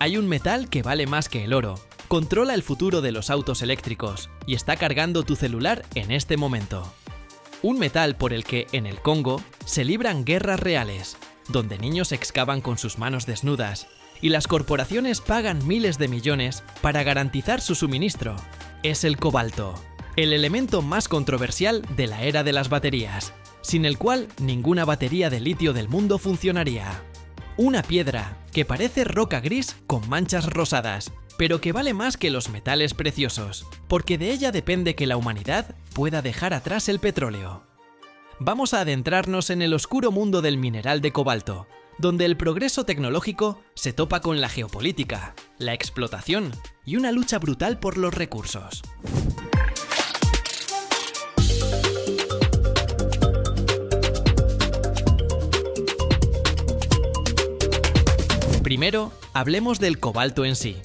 Hay un metal que vale más que el oro, controla el futuro de los autos eléctricos y está cargando tu celular en este momento. Un metal por el que, en el Congo, se libran guerras reales, donde niños excavan con sus manos desnudas y las corporaciones pagan miles de millones para garantizar su suministro. Es el cobalto, el elemento más controversial de la era de las baterías, sin el cual ninguna batería de litio del mundo funcionaría. Una piedra que parece roca gris con manchas rosadas, pero que vale más que los metales preciosos, porque de ella depende que la humanidad pueda dejar atrás el petróleo. Vamos a adentrarnos en el oscuro mundo del mineral de cobalto, donde el progreso tecnológico se topa con la geopolítica, la explotación y una lucha brutal por los recursos. Primero, hablemos del cobalto en sí.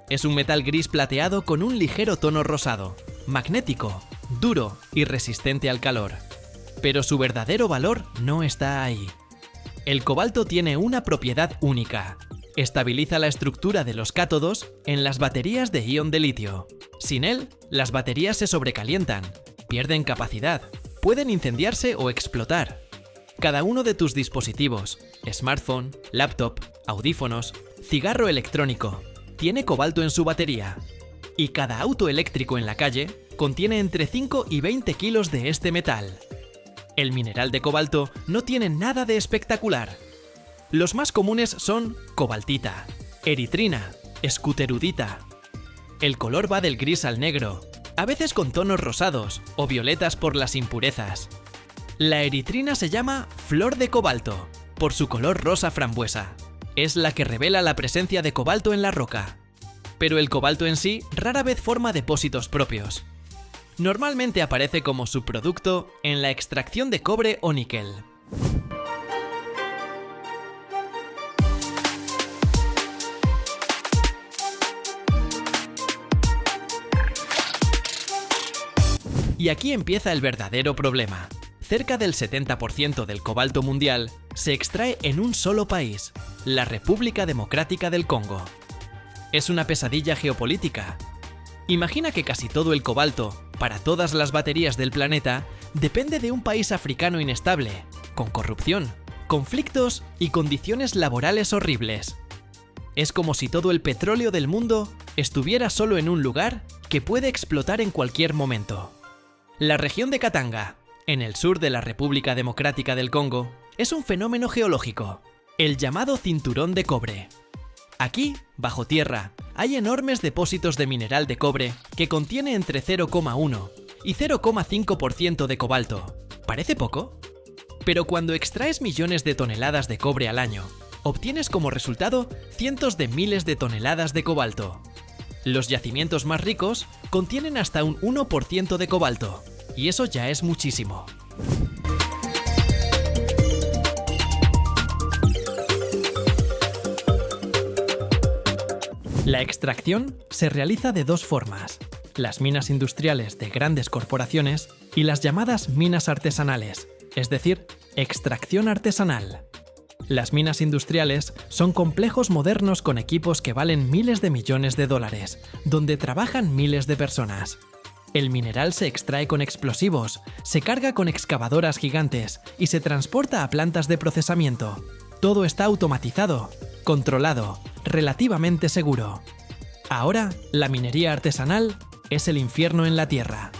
Es un metal gris plateado con un ligero tono rosado, magnético, duro y resistente al calor. Pero su verdadero valor no está ahí. El cobalto tiene una propiedad única. Estabiliza la estructura de los cátodos en las baterías de ion de litio. Sin él, las baterías se sobrecalientan, pierden capacidad, pueden incendiarse o explotar. Cada uno de tus dispositivos, smartphone, laptop, audífonos, cigarro electrónico, tiene cobalto en su batería. Y cada auto eléctrico en la calle contiene entre 5 y 20 kilos de este metal. El mineral de cobalto no tiene nada de espectacular. Los más comunes son cobaltita, eritrina, escuterudita. El color va del gris al negro, a veces con tonos rosados o violetas por las impurezas. La eritrina se llama flor de cobalto, por su color rosa frambuesa. Es la que revela la presencia de cobalto en la roca. Pero el cobalto en sí rara vez forma depósitos propios. Normalmente aparece como subproducto en la extracción de cobre o níquel. Y aquí empieza el verdadero problema. Cerca del 70% del cobalto mundial se extrae en un solo país, la República Democrática del Congo. Es una pesadilla geopolítica. Imagina que casi todo el cobalto, para todas las baterías del planeta, depende de un país africano inestable, con corrupción, conflictos y condiciones laborales horribles. Es como si todo el petróleo del mundo estuviera solo en un lugar que puede explotar en cualquier momento. La región de Katanga, en el sur de la República Democrática del Congo, es un fenómeno geológico, el llamado cinturón de cobre. Aquí, bajo tierra, hay enormes depósitos de mineral de cobre que contiene entre 0,1 y 0,5% de cobalto. ¿Parece poco? Pero cuando extraes millones de toneladas de cobre al año, obtienes como resultado cientos de miles de toneladas de cobalto. Los yacimientos más ricos contienen hasta un 1% de cobalto, y eso ya es muchísimo. La extracción se realiza de dos formas: las minas industriales de grandes corporaciones y las llamadas minas artesanales, es decir, extracción artesanal. Las minas industriales son complejos modernos con equipos que valen miles de millones de dólares, donde trabajan miles de personas. El mineral se extrae con explosivos, se carga con excavadoras gigantes y se transporta a plantas de procesamiento. Todo está automatizado, controlado, relativamente seguro. Ahora, la minería artesanal es el infierno en la tierra.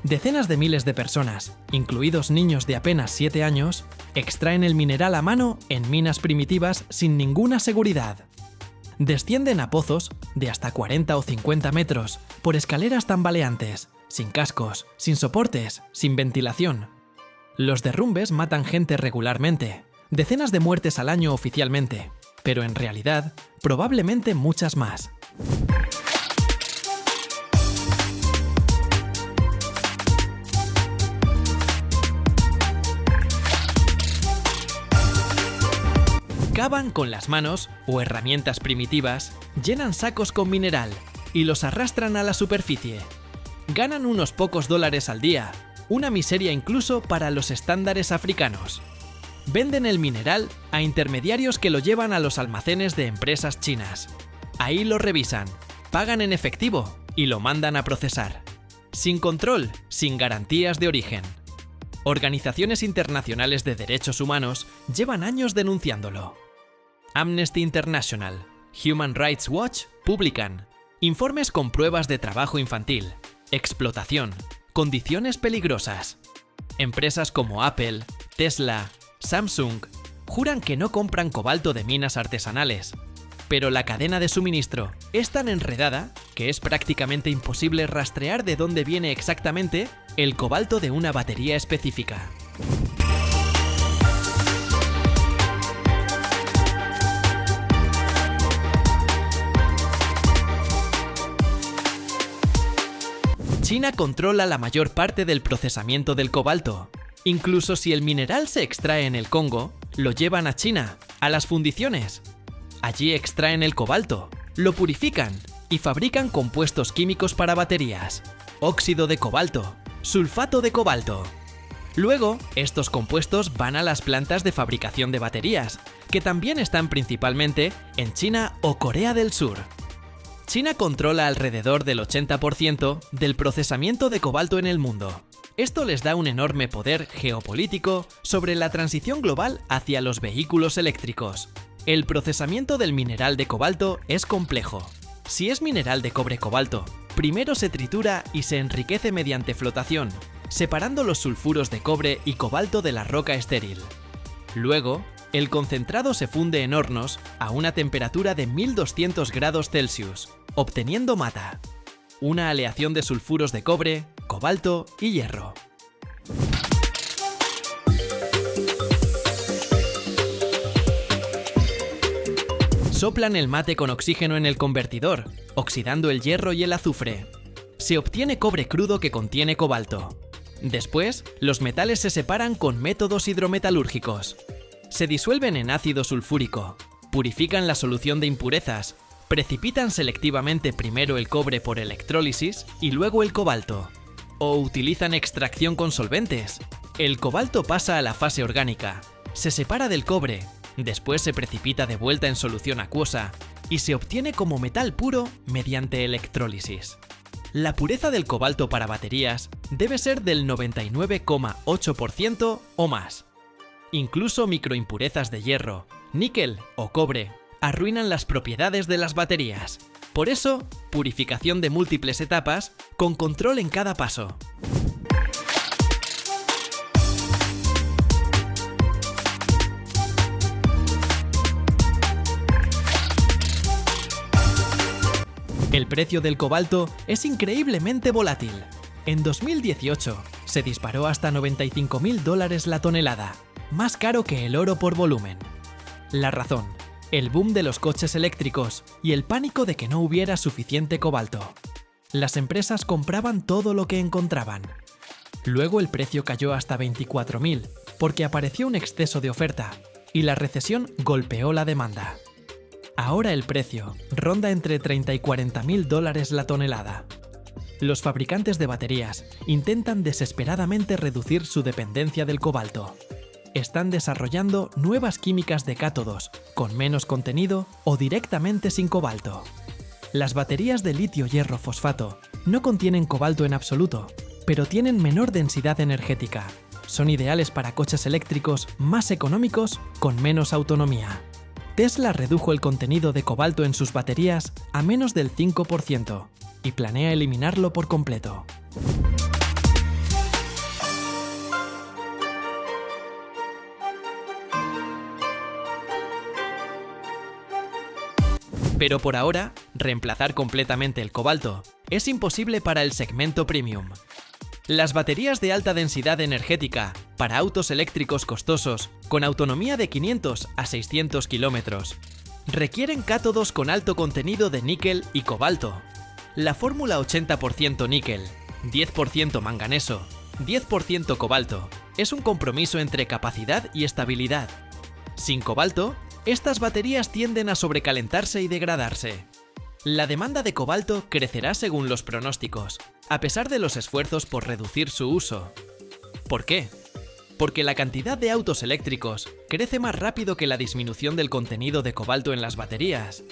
Decenas de miles de personas, incluidos niños de apenas 7 años, extraen el mineral a mano en minas primitivas sin ninguna seguridad. Descienden a pozos de hasta 40 o 50 metros por escaleras tambaleantes, sin cascos, sin soportes, sin ventilación. Los derrumbes matan gente regularmente, decenas de muertes al año oficialmente, pero en realidad, probablemente muchas más. Cavan con las manos o herramientas primitivas, llenan sacos con mineral y los arrastran a la superficie. Ganan unos pocos dólares al día, una miseria incluso para los estándares africanos. Venden el mineral a intermediarios que lo llevan a los almacenes de empresas chinas. Ahí lo revisan, pagan en efectivo y lo mandan a procesar. Sin control, sin garantías de origen. Organizaciones internacionales de derechos humanos llevan años denunciándolo. Amnesty International, Human Rights Watch publican informes con pruebas de trabajo infantil, explotación, condiciones peligrosas. Empresas como Apple, Tesla, Samsung juran que no compran cobalto de minas artesanales, pero la cadena de suministro es tan enredada que es prácticamente imposible rastrear de dónde viene exactamente el cobalto de una batería específica. China controla la mayor parte del procesamiento del cobalto. Incluso si el mineral se extrae en el Congo, lo llevan a China, a las fundiciones. Allí extraen el cobalto, lo purifican y fabrican compuestos químicos para baterías, óxido de cobalto, sulfato de cobalto. Luego, estos compuestos van a las plantas de fabricación de baterías, que también están principalmente en China o Corea del Sur. China controla alrededor del 80% del procesamiento de cobalto en el mundo. Esto les da un enorme poder geopolítico sobre la transición global hacia los vehículos eléctricos. El procesamiento del mineral de cobalto es complejo. Si es mineral de cobre-cobalto, primero se tritura y se enriquece mediante flotación, separando los sulfuros de cobre y cobalto de la roca estéril. Luego, el concentrado se funde en hornos a una temperatura de 1200 grados Celsius, obteniendo mata, una aleación de sulfuros de cobre, cobalto y hierro. Soplan el mate con oxígeno en el convertidor, oxidando el hierro y el azufre. Se obtiene cobre crudo que contiene cobalto. Después, los metales se separan con métodos hidrometalúrgicos. Se disuelven en ácido sulfúrico, purifican la solución de impurezas, precipitan selectivamente primero el cobre por electrólisis y luego el cobalto. O utilizan extracción con solventes. El cobalto pasa a la fase orgánica, se separa del cobre, después se precipita de vuelta en solución acuosa y se obtiene como metal puro mediante electrólisis. La pureza del cobalto para baterías debe ser del 99,8% o más. Incluso microimpurezas de hierro, níquel o cobre arruinan las propiedades de las baterías. Por eso, purificación de múltiples etapas con control en cada paso. El precio del cobalto es increíblemente volátil. En 2018 se disparó hasta $95.000 la tonelada, más caro que el oro por volumen. La razón: el boom de los coches eléctricos y el pánico de que no hubiera suficiente cobalto. Las empresas compraban todo lo que encontraban. Luego el precio cayó hasta $24.000 porque apareció un exceso de oferta y la recesión golpeó la demanda. Ahora el precio ronda entre $30 y $40.000 la tonelada. Los fabricantes de baterías intentan desesperadamente reducir su dependencia del cobalto. Están desarrollando nuevas químicas de cátodos, con menos contenido o directamente sin cobalto. Las baterías de litio-hierro fosfato no contienen cobalto en absoluto, pero tienen menor densidad energética. Son ideales para coches eléctricos más económicos con menos autonomía. Tesla redujo el contenido de cobalto en sus baterías a menos del 5% y planea eliminarlo por completo. Pero por ahora, reemplazar completamente el cobalto es imposible para el segmento premium. Las baterías de alta densidad energética para autos eléctricos costosos con autonomía de 500 a 600 kilómetros requieren cátodos con alto contenido de níquel y cobalto. La fórmula 80% níquel, 10% manganeso, 10% cobalto es un compromiso entre capacidad y estabilidad. Sin cobalto, estas baterías tienden a sobrecalentarse y degradarse. La demanda de cobalto crecerá según los pronósticos, a pesar de los esfuerzos por reducir su uso. ¿Por qué? Porque la cantidad de autos eléctricos crece más rápido que la disminución del contenido de cobalto en las baterías.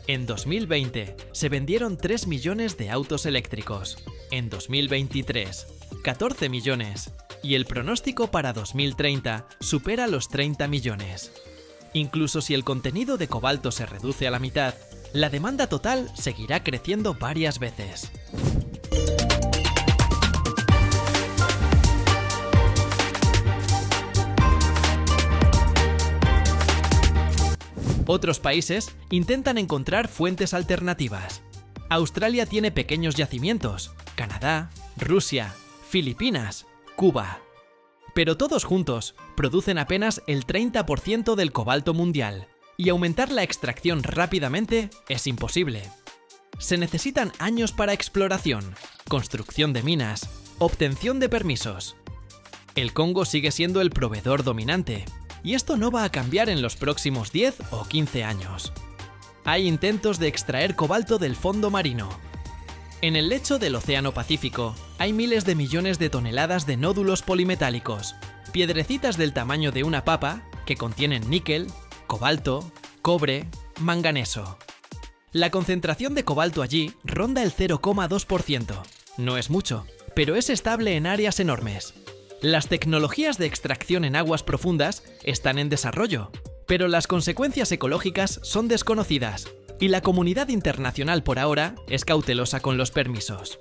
En 2020 se vendieron 3 millones de autos eléctricos. En 2023, 14 millones. Y el pronóstico para 2030 supera los 30 millones. Incluso si el contenido de cobalto se reduce a la mitad, la demanda total seguirá creciendo varias veces. Otros países intentan encontrar fuentes alternativas. Australia tiene pequeños yacimientos, Canadá, Rusia, Filipinas, Cuba. Pero todos juntos producen apenas el 30% del cobalto mundial, y aumentar la extracción rápidamente es imposible. Se necesitan años para exploración, construcción de minas, obtención de permisos. El Congo sigue siendo el proveedor dominante, y esto no va a cambiar en los próximos 10 o 15 años. Hay intentos de extraer cobalto del fondo marino. En el lecho del Océano Pacífico hay miles de millones de toneladas de nódulos polimetálicos, piedrecitas del tamaño de una papa que contienen níquel, cobalto, cobre, manganeso. La concentración de cobalto allí ronda el 0,2%. No es mucho, pero es estable en áreas enormes. Las tecnologías de extracción en aguas profundas están en desarrollo, pero las consecuencias ecológicas son desconocidas, y la comunidad internacional por ahora es cautelosa con los permisos.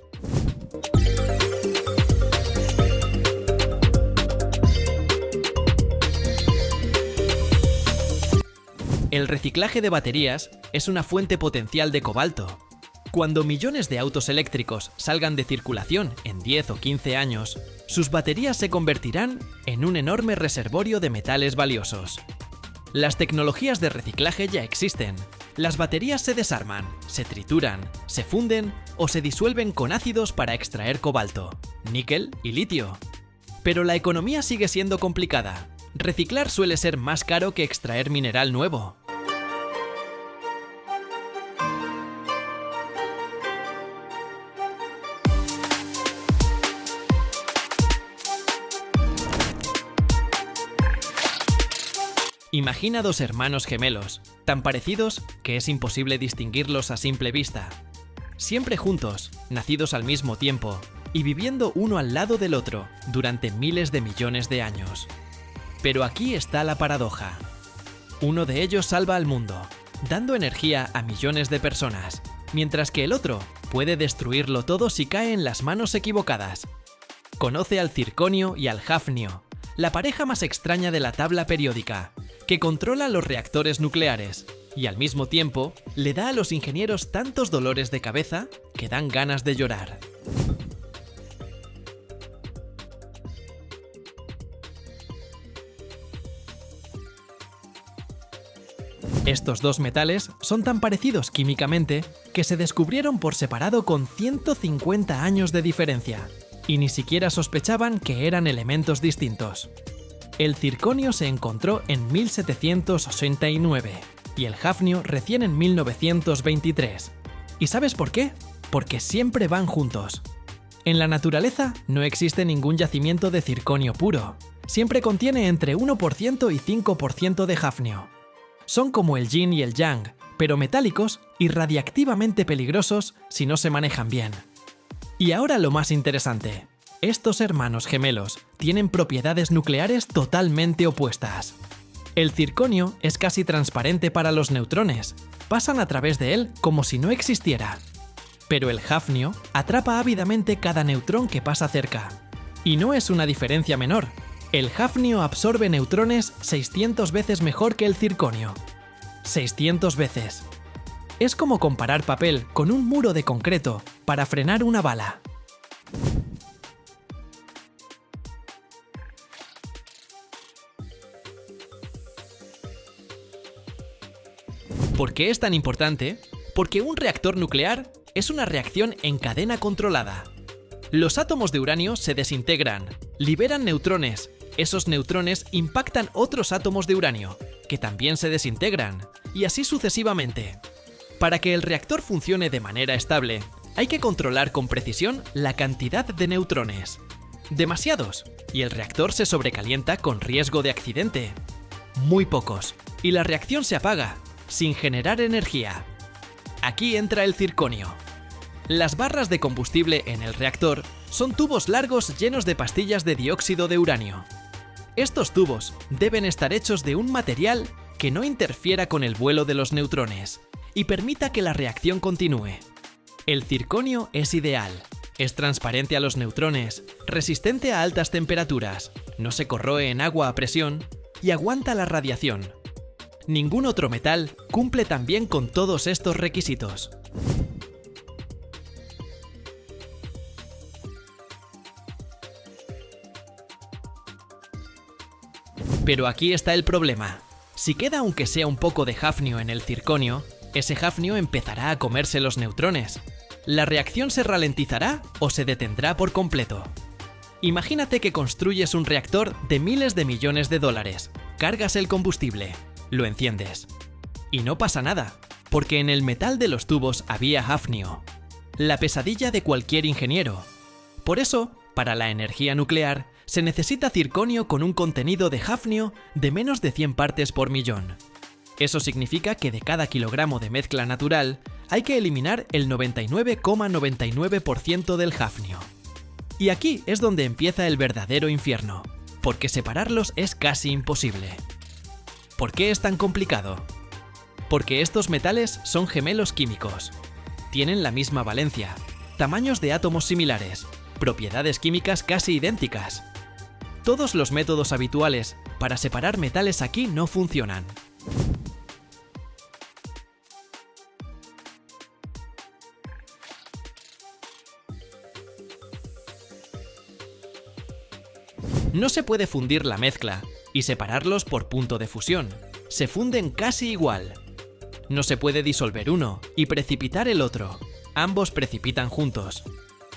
El reciclaje de baterías es una fuente potencial de cobalto. Cuando millones de autos eléctricos salgan de circulación en 10 o 15 años, sus baterías se convertirán en un enorme reservorio de metales valiosos. Las tecnologías de reciclaje ya existen. Las baterías se desarman, se trituran, se funden o se disuelven con ácidos para extraer cobalto, níquel y litio. Pero la economía sigue siendo complicada. Reciclar suele ser más caro que extraer mineral nuevo. Imagina dos hermanos gemelos, tan parecidos que es imposible distinguirlos a simple vista. Siempre juntos, nacidos al mismo tiempo, y viviendo uno al lado del otro durante miles de millones de años. Pero aquí está la paradoja. Uno de ellos salva al mundo, dando energía a millones de personas, mientras que el otro puede destruirlo todo si cae en las manos equivocadas. Conoce al circonio y al hafnio, la pareja más extraña de la tabla periódica, que controla los reactores nucleares y al mismo tiempo le da a los ingenieros tantos dolores de cabeza que dan ganas de llorar. Estos dos metales son tan parecidos químicamente que se descubrieron por separado con 150 años de diferencia, y ni siquiera sospechaban que eran elementos distintos. El circonio se encontró en 1789 y el hafnio recién en 1923. ¿Y sabes por qué? Porque siempre van juntos. En la naturaleza no existe ningún yacimiento de circonio puro. Siempre contiene entre 1% y 5% de hafnio. Son como el yin y el yang, pero metálicos y radiactivamente peligrosos si no se manejan bien. Y ahora lo más interesante. Estos hermanos gemelos tienen propiedades nucleares totalmente opuestas. El circonio es casi transparente para los neutrones, pasan a través de él como si no existiera. Pero el hafnio atrapa ávidamente cada neutrón que pasa cerca. Y no es una diferencia menor. El hafnio absorbe neutrones 600 veces mejor que el circonio. 600 veces. Es como comparar papel con un muro de concreto para frenar una bala. ¿Por qué es tan importante? Porque un reactor nuclear es una reacción en cadena controlada. Los átomos de uranio se desintegran, liberan neutrones. Esos neutrones impactan otros átomos de uranio, que también se desintegran, y así sucesivamente. Para que el reactor funcione de manera estable, hay que controlar con precisión la cantidad de neutrones. Demasiados, y el reactor se sobrecalienta con riesgo de accidente. Muy pocos, y la reacción se apaga, sin generar energía. Aquí entra el circonio. Las barras de combustible en el reactor son tubos largos llenos de pastillas de dióxido de uranio. Estos tubos deben estar hechos de un material que no interfiera con el vuelo de los neutrones y permita que la reacción continúe. El circonio es ideal. Es transparente a los neutrones, resistente a altas temperaturas, no se corroe en agua a presión y aguanta la radiación. Ningún otro metal cumple tan bien con todos estos requisitos. Pero aquí está el problema. Si queda aunque sea un poco de hafnio en el circonio, ese hafnio empezará a comerse los neutrones. ¿La reacción se ralentizará o se detendrá por completo? Imagínate que construyes un reactor de miles de millones de dólares, cargas el combustible, lo enciendes. Y no pasa nada, porque en el metal de los tubos había hafnio. La pesadilla de cualquier ingeniero. Por eso, para la energía nuclear, se necesita circonio con un contenido de hafnio de menos de 100 partes por millón. Eso significa que de cada kilogramo de mezcla natural hay que eliminar el 99,99% del hafnio. Y aquí es donde empieza el verdadero infierno, porque separarlos es casi imposible. ¿Por qué es tan complicado? Porque estos metales son gemelos químicos. Tienen la misma valencia, tamaños de átomos similares, propiedades químicas casi idénticas. Todos los métodos habituales para separar metales aquí no funcionan. No se puede fundir la mezcla y separarlos por punto de fusión. Se funden casi igual. No se puede disolver uno y precipitar el otro. Ambos precipitan juntos.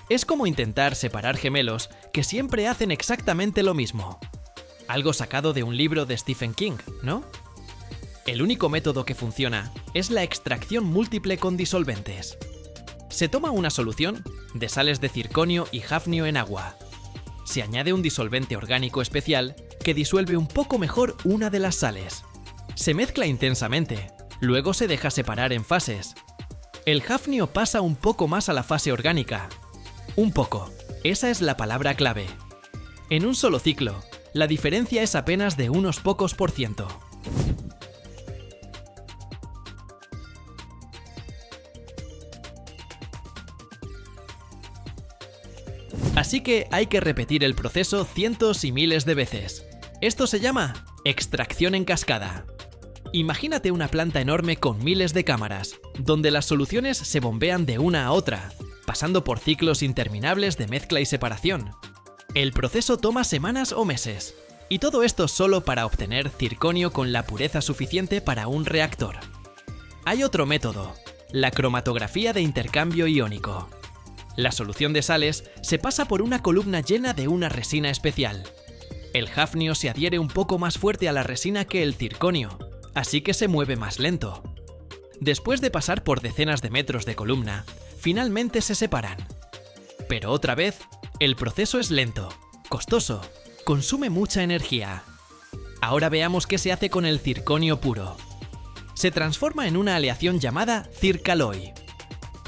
Es como intentar separar gemelos que siempre hacen exactamente lo mismo. Algo sacado de un libro de Stephen King, ¿no? El único método que funciona es la extracción múltiple con disolventes. Se toma una solución de sales de circonio y hafnio en agua. Se añade un disolvente orgánico especial que disuelve un poco mejor una de las sales. Se mezcla intensamente, luego se deja separar en fases. El hafnio pasa un poco más a la fase orgánica. Un poco, esa es la palabra clave. En un solo ciclo, la diferencia es apenas de unos pocos %. Así que hay que repetir el proceso cientos y miles de veces. Esto se llama extracción en cascada. Imagínate una planta enorme con miles de cámaras, donde las soluciones se bombean de una a otra, pasando por ciclos interminables de mezcla y separación. El proceso toma semanas o meses, y todo esto solo para obtener circonio con la pureza suficiente para un reactor. Hay otro método, la cromatografía de intercambio iónico. La solución de sales se pasa por una columna llena de una resina especial. El hafnio se adhiere un poco más fuerte a la resina que el circonio, así que se mueve más lento. Después de pasar por decenas de metros de columna, finalmente se separan. Pero otra vez, el proceso es lento, costoso, consume mucha energía. Ahora veamos qué se hace con el circonio puro. Se transforma en una aleación llamada circaloy.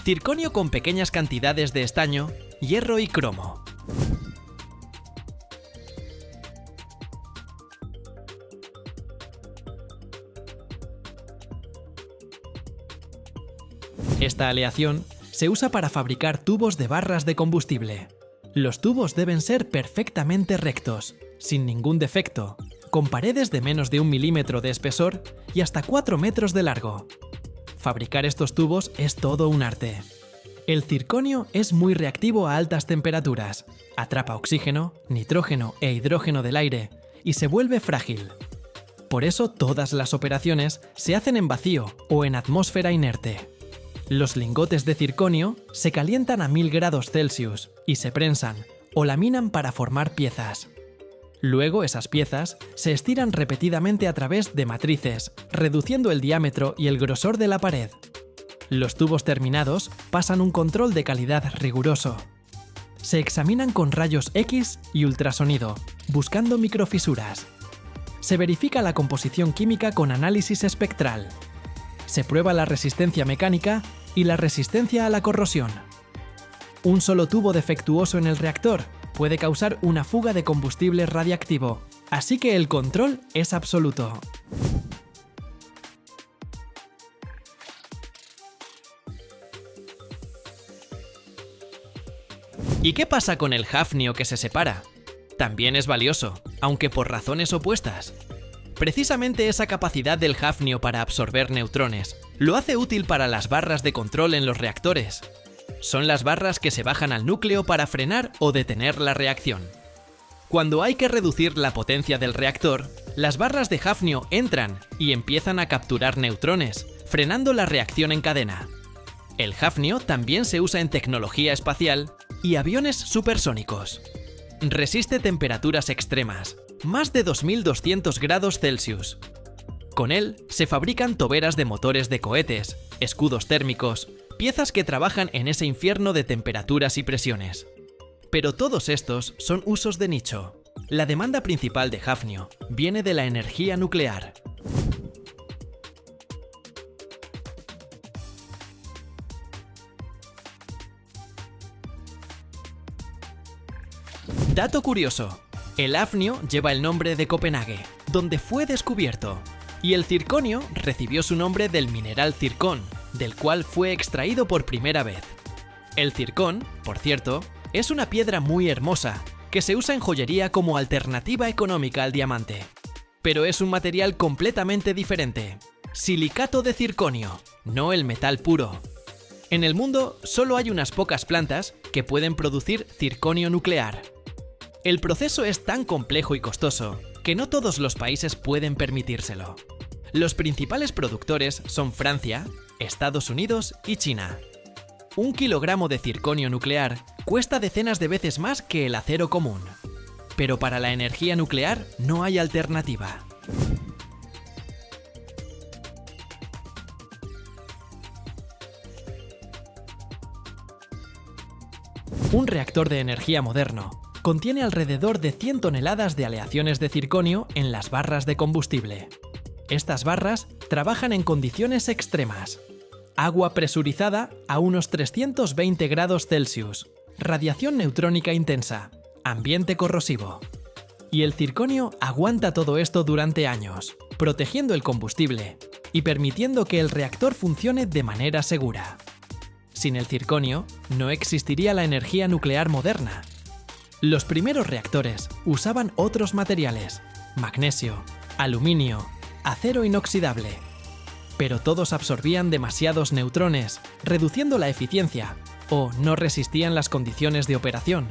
Circonio con pequeñas cantidades de estaño, hierro y cromo. Esta aleación se usa para fabricar tubos de barras de combustible. Los tubos deben ser perfectamente rectos, sin ningún defecto, con paredes de menos de 1 milímetro de espesor y hasta 4 metros de largo. Fabricar estos tubos es todo un arte. El circonio es muy reactivo a altas temperaturas, atrapa oxígeno, nitrógeno e hidrógeno del aire y se vuelve frágil. Por eso todas las operaciones se hacen en vacío o en atmósfera inerte. Los lingotes de circonio se calientan a 1000 grados Celsius y se prensan o laminan para formar piezas. Luego esas piezas se estiran repetidamente a través de matrices, reduciendo el diámetro y el grosor de la pared. Los tubos terminados pasan un control de calidad riguroso. Se examinan con rayos X y ultrasonido, buscando microfisuras. Se verifica la composición química con análisis espectral. Se prueba la resistencia mecánica y la resistencia a la corrosión. Un solo tubo defectuoso en el reactor puede causar una fuga de combustible radiactivo, así que el control es absoluto. ¿Y qué pasa con el hafnio que se separa? También es valioso, aunque por razones opuestas. Precisamente esa capacidad del hafnio para absorber neutrones lo hace útil para las barras de control en los reactores. Son las barras que se bajan al núcleo para frenar o detener la reacción. Cuando hay que reducir la potencia del reactor, las barras de hafnio entran y empiezan a capturar neutrones, frenando la reacción en cadena. El hafnio también se usa en tecnología espacial y aviones supersónicos. Resiste temperaturas extremas, más de 2200 grados Celsius. Con él se fabrican toberas de motores de cohetes, escudos térmicos, piezas que trabajan en ese infierno de temperaturas y presiones. Pero todos estos son usos de nicho. La demanda principal de hafnio viene de la energía nuclear. Dato curioso: el hafnio lleva el nombre de Copenhague, donde fue descubierto, y el circonio recibió su nombre del mineral circón, del cual fue extraído por primera vez. El circón, por cierto, es una piedra muy hermosa, que se usa en joyería como alternativa económica al diamante. Pero es un material completamente diferente: silicato de circonio, no el metal puro. En el mundo solo hay unas pocas plantas que pueden producir circonio nuclear. El proceso es tan complejo y costoso que no todos los países pueden permitírselo. Los principales productores son Francia, Estados Unidos y China. 1 kilogramo de circonio nuclear cuesta decenas de veces más que el acero común. Pero para la energía nuclear no hay alternativa. Un reactor de energía moderno contiene alrededor de 100 toneladas de aleaciones de circonio en las barras de combustible. Estas barras trabajan en condiciones extremas: agua presurizada a unos 320 grados Celsius, radiación neutrónica intensa, ambiente corrosivo. Y el circonio aguanta todo esto durante años, protegiendo el combustible y permitiendo que el reactor funcione de manera segura. Sin el circonio, no existiría la energía nuclear moderna. Los primeros reactores usaban otros materiales: magnesio, aluminio, acero inoxidable. Pero todos absorbían demasiados neutrones, reduciendo la eficiencia, o no resistían las condiciones de operación.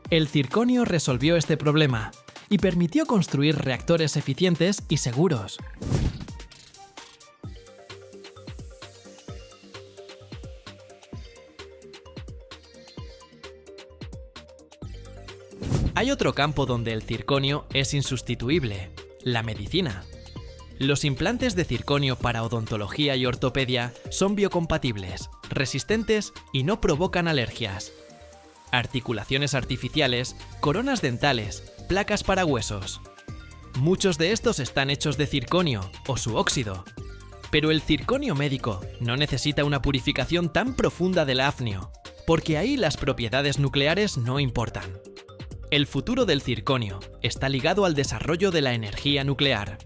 El circonio resolvió este problema y permitió construir reactores eficientes y seguros. Hay otro campo donde el circonio es insustituible: la medicina. Los implantes de circonio para odontología y ortopedia son biocompatibles, resistentes y no provocan alergias. Articulaciones artificiales, coronas dentales, placas para huesos. Muchos de estos están hechos de circonio o su óxido. Pero el circonio médico no necesita una purificación tan profunda del hafnio, porque ahí las propiedades nucleares no importan. El futuro del circonio está ligado al desarrollo de la energía nuclear.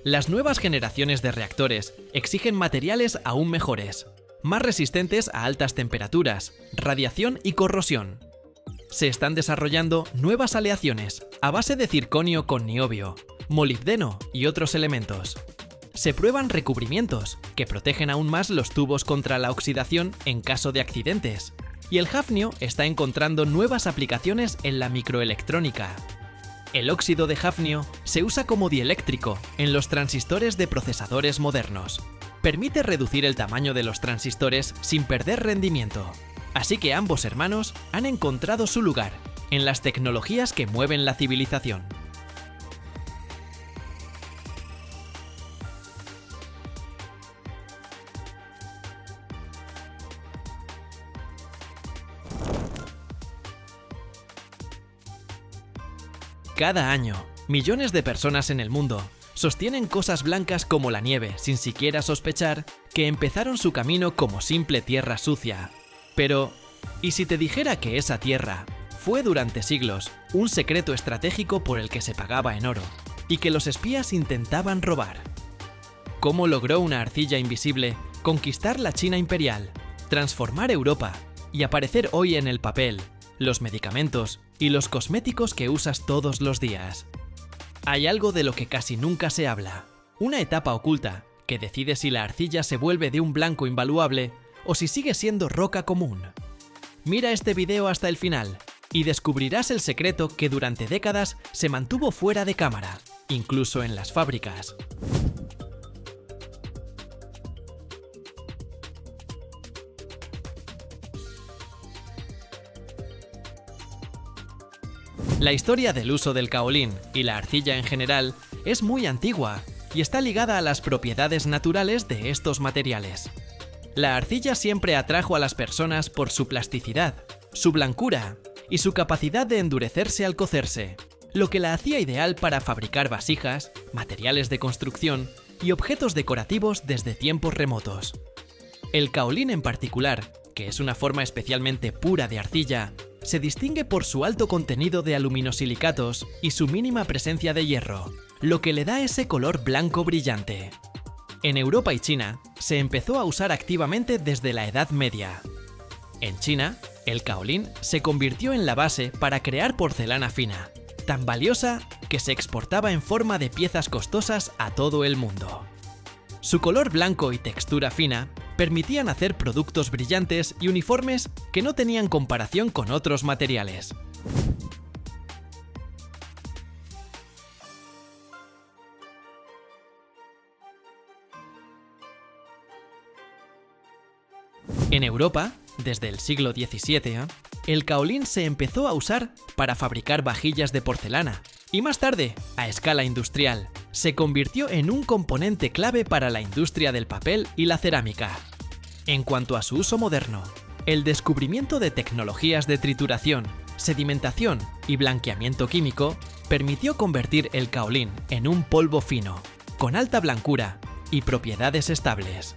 Las nuevas generaciones de reactores exigen materiales aún mejores, más resistentes a altas temperaturas, radiación y corrosión. Se están desarrollando nuevas aleaciones a base de circonio con niobio, molibdeno y otros elementos. Se prueban recubrimientos que protegen aún más los tubos contra la oxidación en caso de accidentes. Y el hafnio está encontrando nuevas aplicaciones en la microelectrónica. El óxido de hafnio se usa como dieléctrico en los transistores de procesadores modernos. Permite reducir el tamaño de los transistores sin perder rendimiento. Así que ambos hermanos han encontrado su lugar en las tecnologías que mueven la civilización. Cada año, millones de personas en el mundo sostienen cosas blancas como la nieve sin siquiera sospechar que empezaron su camino como simple tierra sucia. Pero, ¿y si te dijera que esa tierra fue durante siglos un secreto estratégico por el que se pagaba en oro y que los espías intentaban robar? ¿Cómo logró una arcilla invisible conquistar la China imperial, transformar Europa y aparecer hoy en el papel, los medicamentos y los cosméticos que usas todos los días? Hay algo de lo que casi nunca se habla, una etapa oculta que decide si la arcilla se vuelve de un blanco invaluable o si sigue siendo roca común. Mira este video hasta el final y descubrirás el secreto que durante décadas se mantuvo fuera de cámara, incluso en las fábricas. La historia del uso del caolín y la arcilla en general es muy antigua y está ligada a las propiedades naturales de estos materiales. La arcilla siempre atrajo a las personas por su plasticidad, su blancura y su capacidad de endurecerse al cocerse, lo que la hacía ideal para fabricar vasijas, materiales de construcción y objetos decorativos desde tiempos remotos. El caolín en particular, que es una forma especialmente pura de arcilla, se distingue por su alto contenido de aluminosilicatos y su mínima presencia de hierro, lo que le da ese color blanco brillante. En Europa y China se empezó a usar activamente desde la Edad Media. En China, el caolín se convirtió en la base para crear porcelana fina, tan valiosa que se exportaba en forma de piezas costosas a todo el mundo. Su color blanco y textura fina permitían hacer productos brillantes y uniformes que no tenían comparación con otros materiales. En Europa, desde el siglo XVII, el caolín se empezó a usar para fabricar vajillas de porcelana y más tarde, a escala industrial, se convirtió en un componente clave para la industria del papel y la cerámica. En cuanto a su uso moderno, el descubrimiento de tecnologías de trituración, sedimentación y blanqueamiento químico permitió convertir el caolín en un polvo fino, con alta blancura y propiedades estables.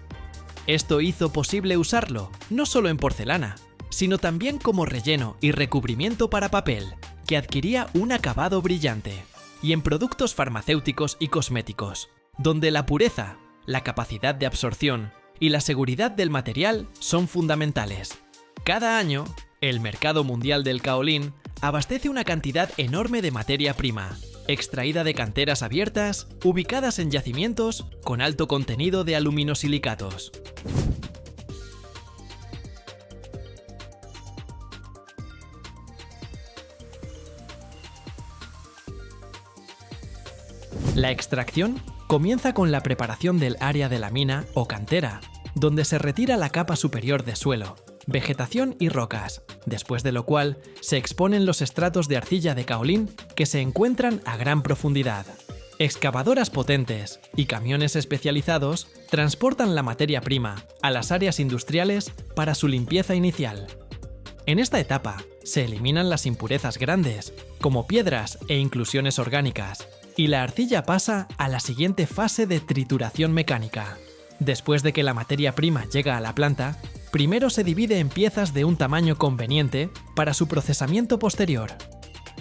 Esto hizo posible usarlo no solo en porcelana, sino también como relleno y recubrimiento para papel, que adquiría un acabado brillante, y en productos farmacéuticos y cosméticos, donde la pureza, la capacidad de absorción y la seguridad del material son fundamentales. Cada año, el mercado mundial del caolín abastece una cantidad enorme de materia prima, extraída de canteras abiertas, ubicadas en yacimientos con alto contenido de aluminosilicatos. La extracción comienza con la preparación del área de la mina o cantera, donde se retira la capa superior de suelo, vegetación y rocas, después de lo cual se exponen los estratos de arcilla de caolín que se encuentran a gran profundidad. Excavadoras potentes y camiones especializados transportan la materia prima a las áreas industriales para su limpieza inicial. En esta etapa se eliminan las impurezas grandes, como piedras e inclusiones orgánicas, y la arcilla pasa a la siguiente fase de trituración mecánica. Después de que la materia prima llega a la planta, primero se divide en piezas de un tamaño conveniente para su procesamiento posterior.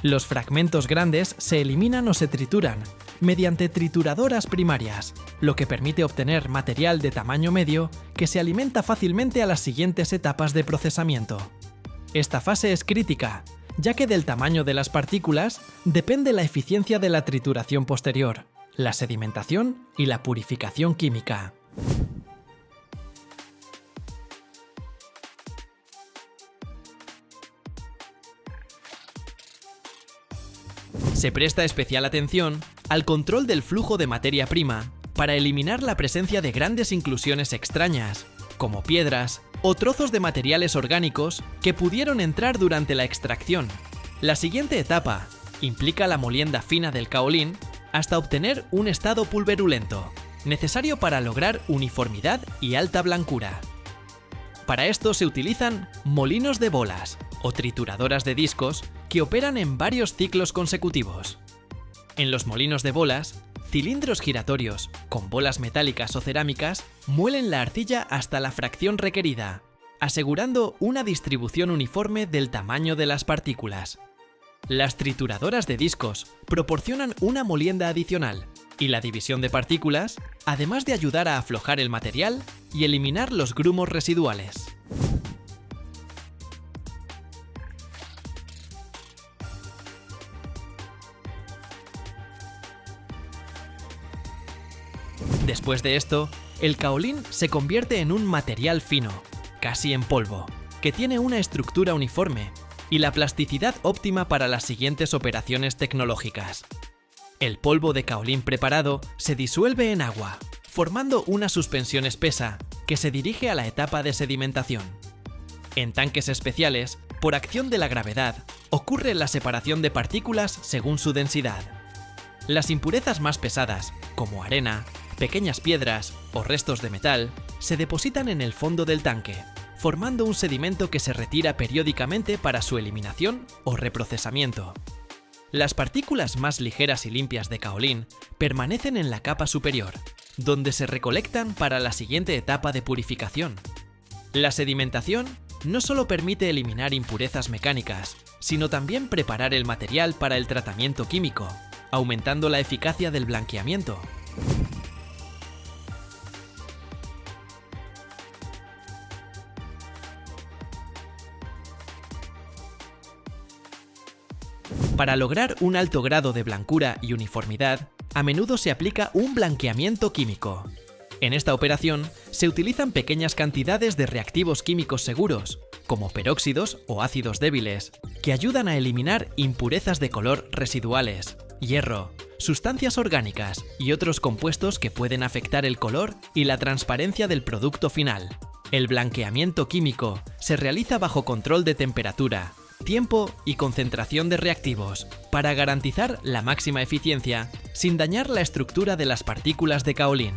Los fragmentos grandes se eliminan o se trituran mediante trituradoras primarias, lo que permite obtener material de tamaño medio que se alimenta fácilmente a las siguientes etapas de procesamiento. Esta fase es crítica, ya que del tamaño de las partículas depende la eficiencia de la trituración posterior, la sedimentación y la purificación química. Se presta especial atención al control del flujo de materia prima para eliminar la presencia de grandes inclusiones extrañas, como piedras o trozos de materiales orgánicos que pudieron entrar durante la extracción. La siguiente etapa implica la molienda fina del caolín hasta obtener un estado pulverulento, necesario para lograr uniformidad y alta blancura. Para esto se utilizan molinos de bolas o trituradoras de discos que operan en varios ciclos consecutivos. En los molinos de bolas, Cilindros giratorios, con bolas metálicas o cerámicas, muelen la arcilla hasta la fracción requerida, asegurando una distribución uniforme del tamaño de las partículas. Las trituradoras de discos proporcionan una molienda adicional, y la división de partículas, además de ayudar a aflojar el material y eliminar los grumos residuales. Después de esto, el kaolín se convierte en un material fino, casi en polvo, que tiene una estructura uniforme y la plasticidad óptima para las siguientes operaciones tecnológicas. El polvo de kaolín preparado se disuelve en agua, formando una suspensión espesa que se dirige a la etapa de sedimentación. En tanques especiales, por acción de la gravedad, ocurre la separación de partículas según su densidad. Las impurezas más pesadas, como arena, pequeñas piedras o restos de metal, se depositan en el fondo del tanque, formando un sedimento que se retira periódicamente para su eliminación o reprocesamiento. Las partículas más ligeras y limpias de kaolín permanecen en la capa superior, donde se recolectan para la siguiente etapa de purificación. La sedimentación no solo permite eliminar impurezas mecánicas, sino también preparar el material para el tratamiento químico, aumentando la eficacia del blanqueamiento. Para lograr un alto grado de blancura y uniformidad, a menudo se aplica un blanqueamiento químico. En esta operación, se utilizan pequeñas cantidades de reactivos químicos seguros, como peróxidos o ácidos débiles, que ayudan a eliminar impurezas de color residuales, hierro, sustancias orgánicas y otros compuestos que pueden afectar el color y la transparencia del producto final. El blanqueamiento químico se realiza bajo control de temperatura, tiempo y concentración de reactivos, para garantizar la máxima eficiencia sin dañar la estructura de las partículas de kaolín.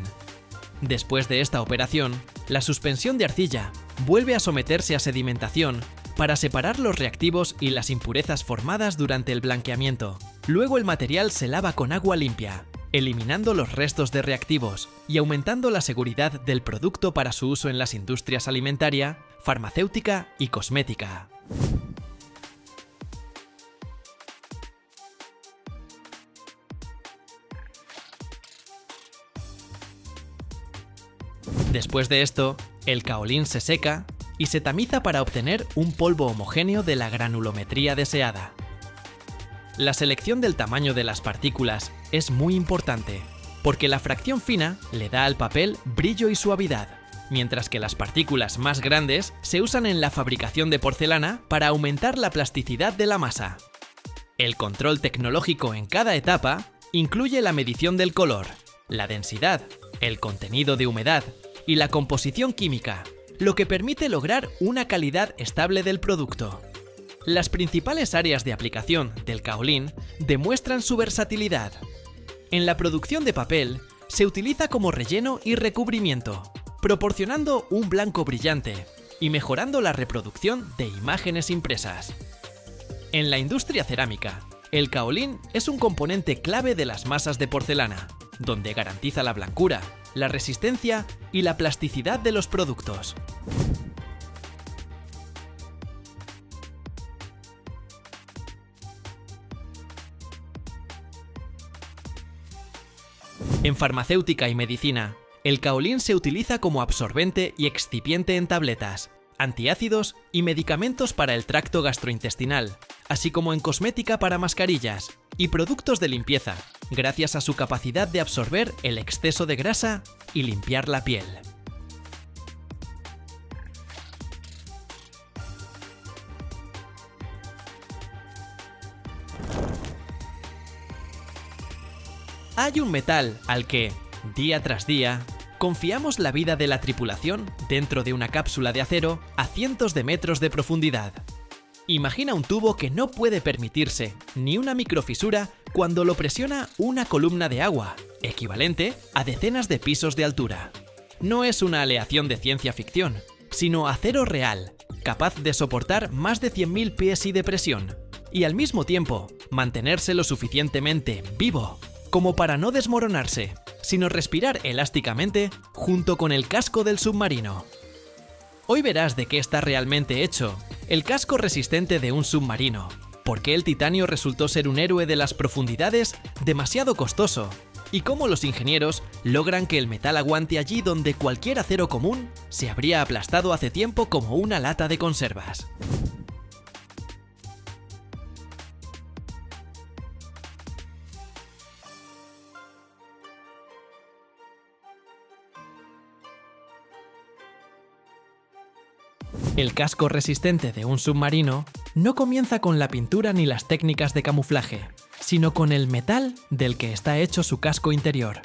Después de esta operación, la suspensión de arcilla vuelve a someterse a sedimentación para separar los reactivos y las impurezas formadas durante el blanqueamiento. Luego el material se lava con agua limpia, eliminando los restos de reactivos y aumentando la seguridad del producto para su uso en las industrias alimentaria, farmacéutica y cosmética. Después de esto, el kaolín se seca y se tamiza para obtener un polvo homogéneo de la granulometría deseada. La selección del tamaño de las partículas es muy importante, porque la fracción fina le da al papel brillo y suavidad, mientras que las partículas más grandes se usan en la fabricación de porcelana para aumentar la plasticidad de la masa. El control tecnológico en cada etapa incluye la medición del color, la densidad, el contenido de humedad y la composición química, lo que permite lograr una calidad estable del producto. Las principales áreas de aplicación del kaolín demuestran su versatilidad. En la producción de papel, se utiliza como relleno y recubrimiento, proporcionando un blanco brillante y mejorando la reproducción de imágenes impresas. En la industria cerámica, el kaolín es un componente clave de las masas de porcelana, donde garantiza la blancura, la resistencia y la plasticidad de los productos. En farmacéutica y medicina, el kaolín se utiliza como absorbente y excipiente en tabletas, antiácidos y medicamentos para el tracto gastrointestinal, así como en cosmética para mascarillas y productos de limpieza, gracias a su capacidad de absorber el exceso de grasa y limpiar la piel. Hay un metal al que, día tras día, confiamos la vida de la tripulación dentro de una cápsula de acero a cientos de metros de profundidad. Imagina un tubo que no puede permitirse ni una microfisura cuando lo presiona una columna de agua, equivalente a decenas de pisos de altura. No es una aleación de ciencia ficción, sino acero real, capaz de soportar más de 100.000 psi de presión y al mismo tiempo mantenerse lo suficientemente vivo como para no desmoronarse, sino respirar elásticamente junto con el casco del submarino. Hoy verás de qué está realmente hecho el casco resistente de un submarino, por qué el titanio resultó ser un héroe de las profundidades demasiado costoso, y cómo los ingenieros logran que el metal aguante allí donde cualquier acero común se habría aplastado hace tiempo como una lata de conservas. El casco resistente de un submarino no comienza con la pintura ni las técnicas de camuflaje, sino con el metal del que está hecho su casco interior.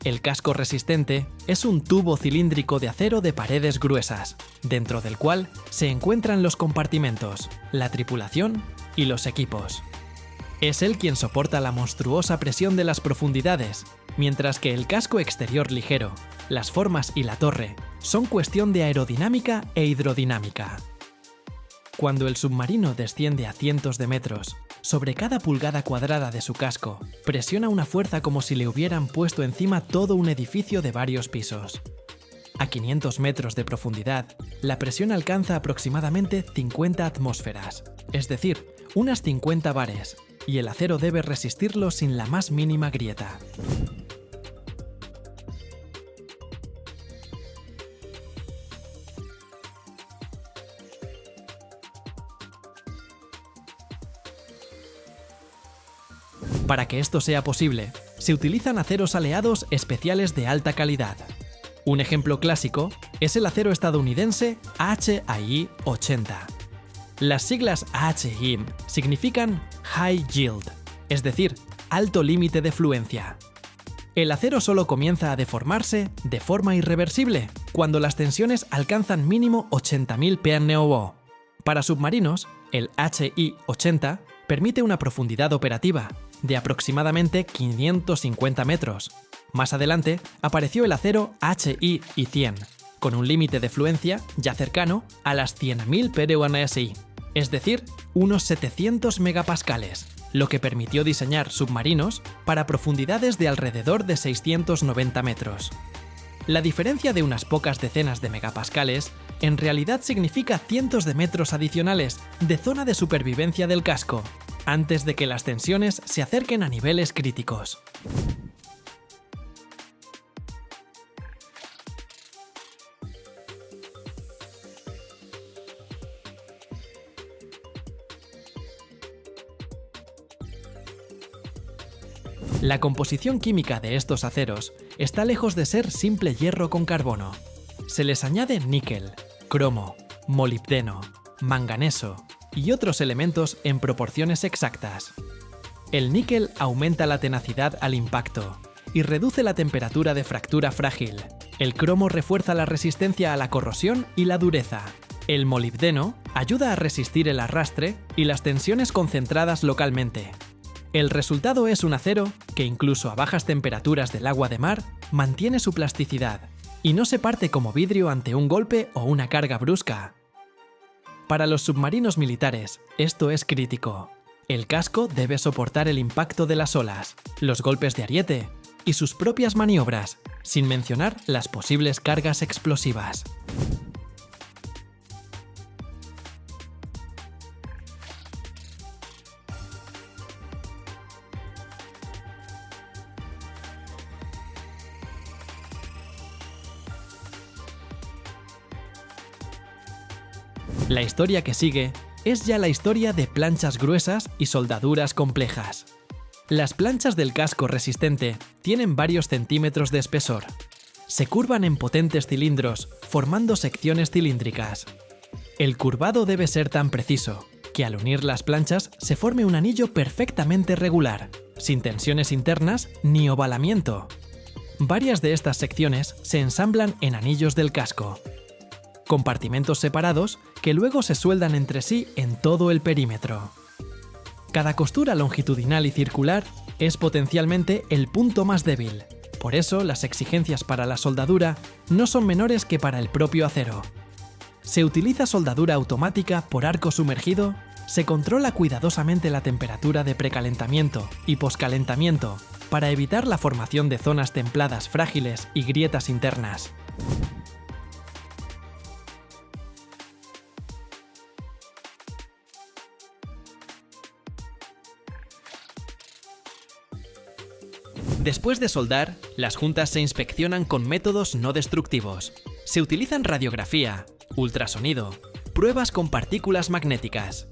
El casco resistente es un tubo cilíndrico de acero de paredes gruesas, dentro del cual se encuentran los compartimentos, la tripulación y los equipos. Es él quien soporta la monstruosa presión de las profundidades, mientras que el casco exterior ligero, las formas y la torre son cuestión de aerodinámica e hidrodinámica. Cuando el submarino desciende a cientos de metros, sobre cada pulgada cuadrada de su casco, presiona una fuerza como si le hubieran puesto encima todo un edificio de varios pisos. A 500 metros de profundidad, la presión alcanza aproximadamente 50 atmósferas, es decir, unas 50 bares, y el acero debe resistirlo sin la más mínima grieta. Para que esto sea posible, se utilizan aceros aleados especiales de alta calidad. Un ejemplo clásico es el acero estadounidense HAI 80. Las siglas HAI significan High Yield, es decir, alto límite de fluencia. El acero solo comienza a deformarse de forma irreversible cuando las tensiones alcanzan mínimo 80.000 PNOO. Para submarinos, el HI 80 permite una profundidad operativa de aproximadamente 550 metros. Más adelante apareció el acero HI 100, con un límite de fluencia ya cercano a las 100.000 PNOSI, es decir, unos 700 megapascales, lo que permitió diseñar submarinos para profundidades de alrededor de 690 metros. La diferencia de unas pocas decenas de megapascales en realidad significa cientos de metros adicionales de zona de supervivencia del casco, antes de que las tensiones se acerquen a niveles críticos. La composición química de estos aceros está lejos de ser simple hierro con carbono. Se les añade níquel, cromo, molibdeno, manganeso y otros elementos en proporciones exactas. El níquel aumenta la tenacidad al impacto y reduce la temperatura de fractura frágil. El cromo refuerza la resistencia a la corrosión y la dureza. El molibdeno ayuda a resistir el arrastre y las tensiones concentradas localmente. El resultado es un acero que incluso a bajas temperaturas del agua de mar mantiene su plasticidad y no se parte como vidrio ante un golpe o una carga brusca. Para los submarinos militares, esto es crítico. El casco debe soportar el impacto de las olas, los golpes de ariete y sus propias maniobras, sin mencionar las posibles cargas explosivas. La historia que sigue es ya la historia de planchas gruesas y soldaduras complejas. Las planchas del casco resistente tienen varios centímetros de espesor. Se curvan en potentes cilindros, formando secciones cilíndricas. El curvado debe ser tan preciso que al unir las planchas se forme un anillo perfectamente regular, sin tensiones internas ni ovalamiento. Varias de estas secciones se ensamblan en anillos del casco. Compartimentos separados que luego se sueldan entre sí en todo el perímetro. Cada costura longitudinal y circular es potencialmente el punto más débil, por eso las exigencias para la soldadura no son menores que para el propio acero. Se utiliza soldadura automática por arco sumergido, se controla cuidadosamente la temperatura de precalentamiento y poscalentamiento para evitar la formación de zonas templadas frágiles y grietas internas. Después de soldar, las juntas se inspeccionan con métodos no destructivos. Se utilizan radiografía, ultrasonido, pruebas con partículas magnéticas.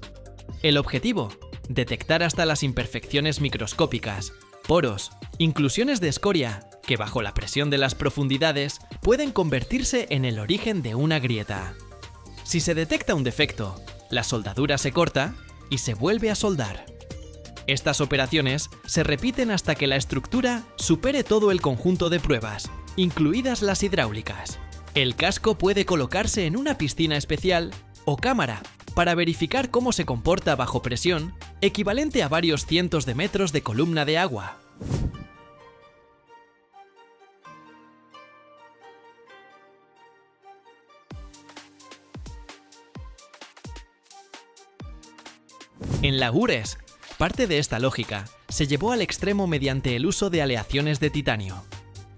El objetivo: detectar hasta las imperfecciones microscópicas, poros, inclusiones de escoria, que bajo la presión de las profundidades pueden convertirse en el origen de una grieta. Si se detecta un defecto, la soldadura se corta y se vuelve a soldar. Estas operaciones se repiten hasta que la estructura supere todo el conjunto de pruebas, incluidas las hidráulicas. El casco puede colocarse en una piscina especial o cámara para verificar cómo se comporta bajo presión, equivalente a varios cientos de metros de columna de agua. En la URES, parte de esta lógica se llevó al extremo mediante el uso de aleaciones de titanio.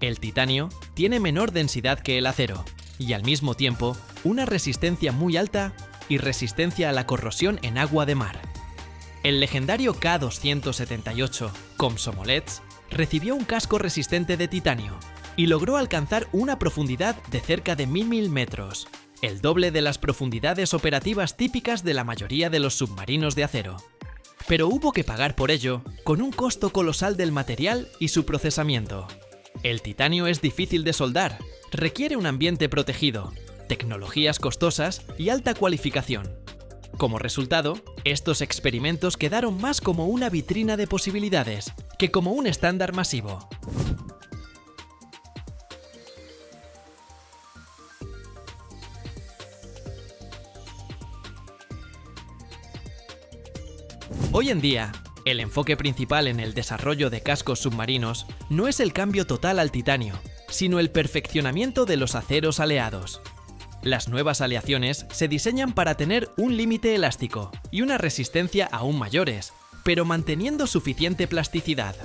El titanio tiene menor densidad que el acero y al mismo tiempo una resistencia muy alta y resistencia a la corrosión en agua de mar. El legendario K278 Komsomolets recibió un casco resistente de titanio y logró alcanzar una profundidad de cerca de 1000 metros, el doble de las profundidades operativas típicas de la mayoría de los submarinos de acero. Pero hubo que pagar por ello, con un costo colosal del material y su procesamiento. El titanio es difícil de soldar, requiere un ambiente protegido, tecnologías costosas y alta cualificación. Como resultado, estos experimentos quedaron más como una vitrina de posibilidades que como un estándar masivo. Hoy en día, el enfoque principal en el desarrollo de cascos submarinos no es el cambio total al titanio, sino el perfeccionamiento de los aceros aleados. Las nuevas aleaciones se diseñan para tener un límite elástico y una resistencia aún mayores, pero manteniendo suficiente plasticidad.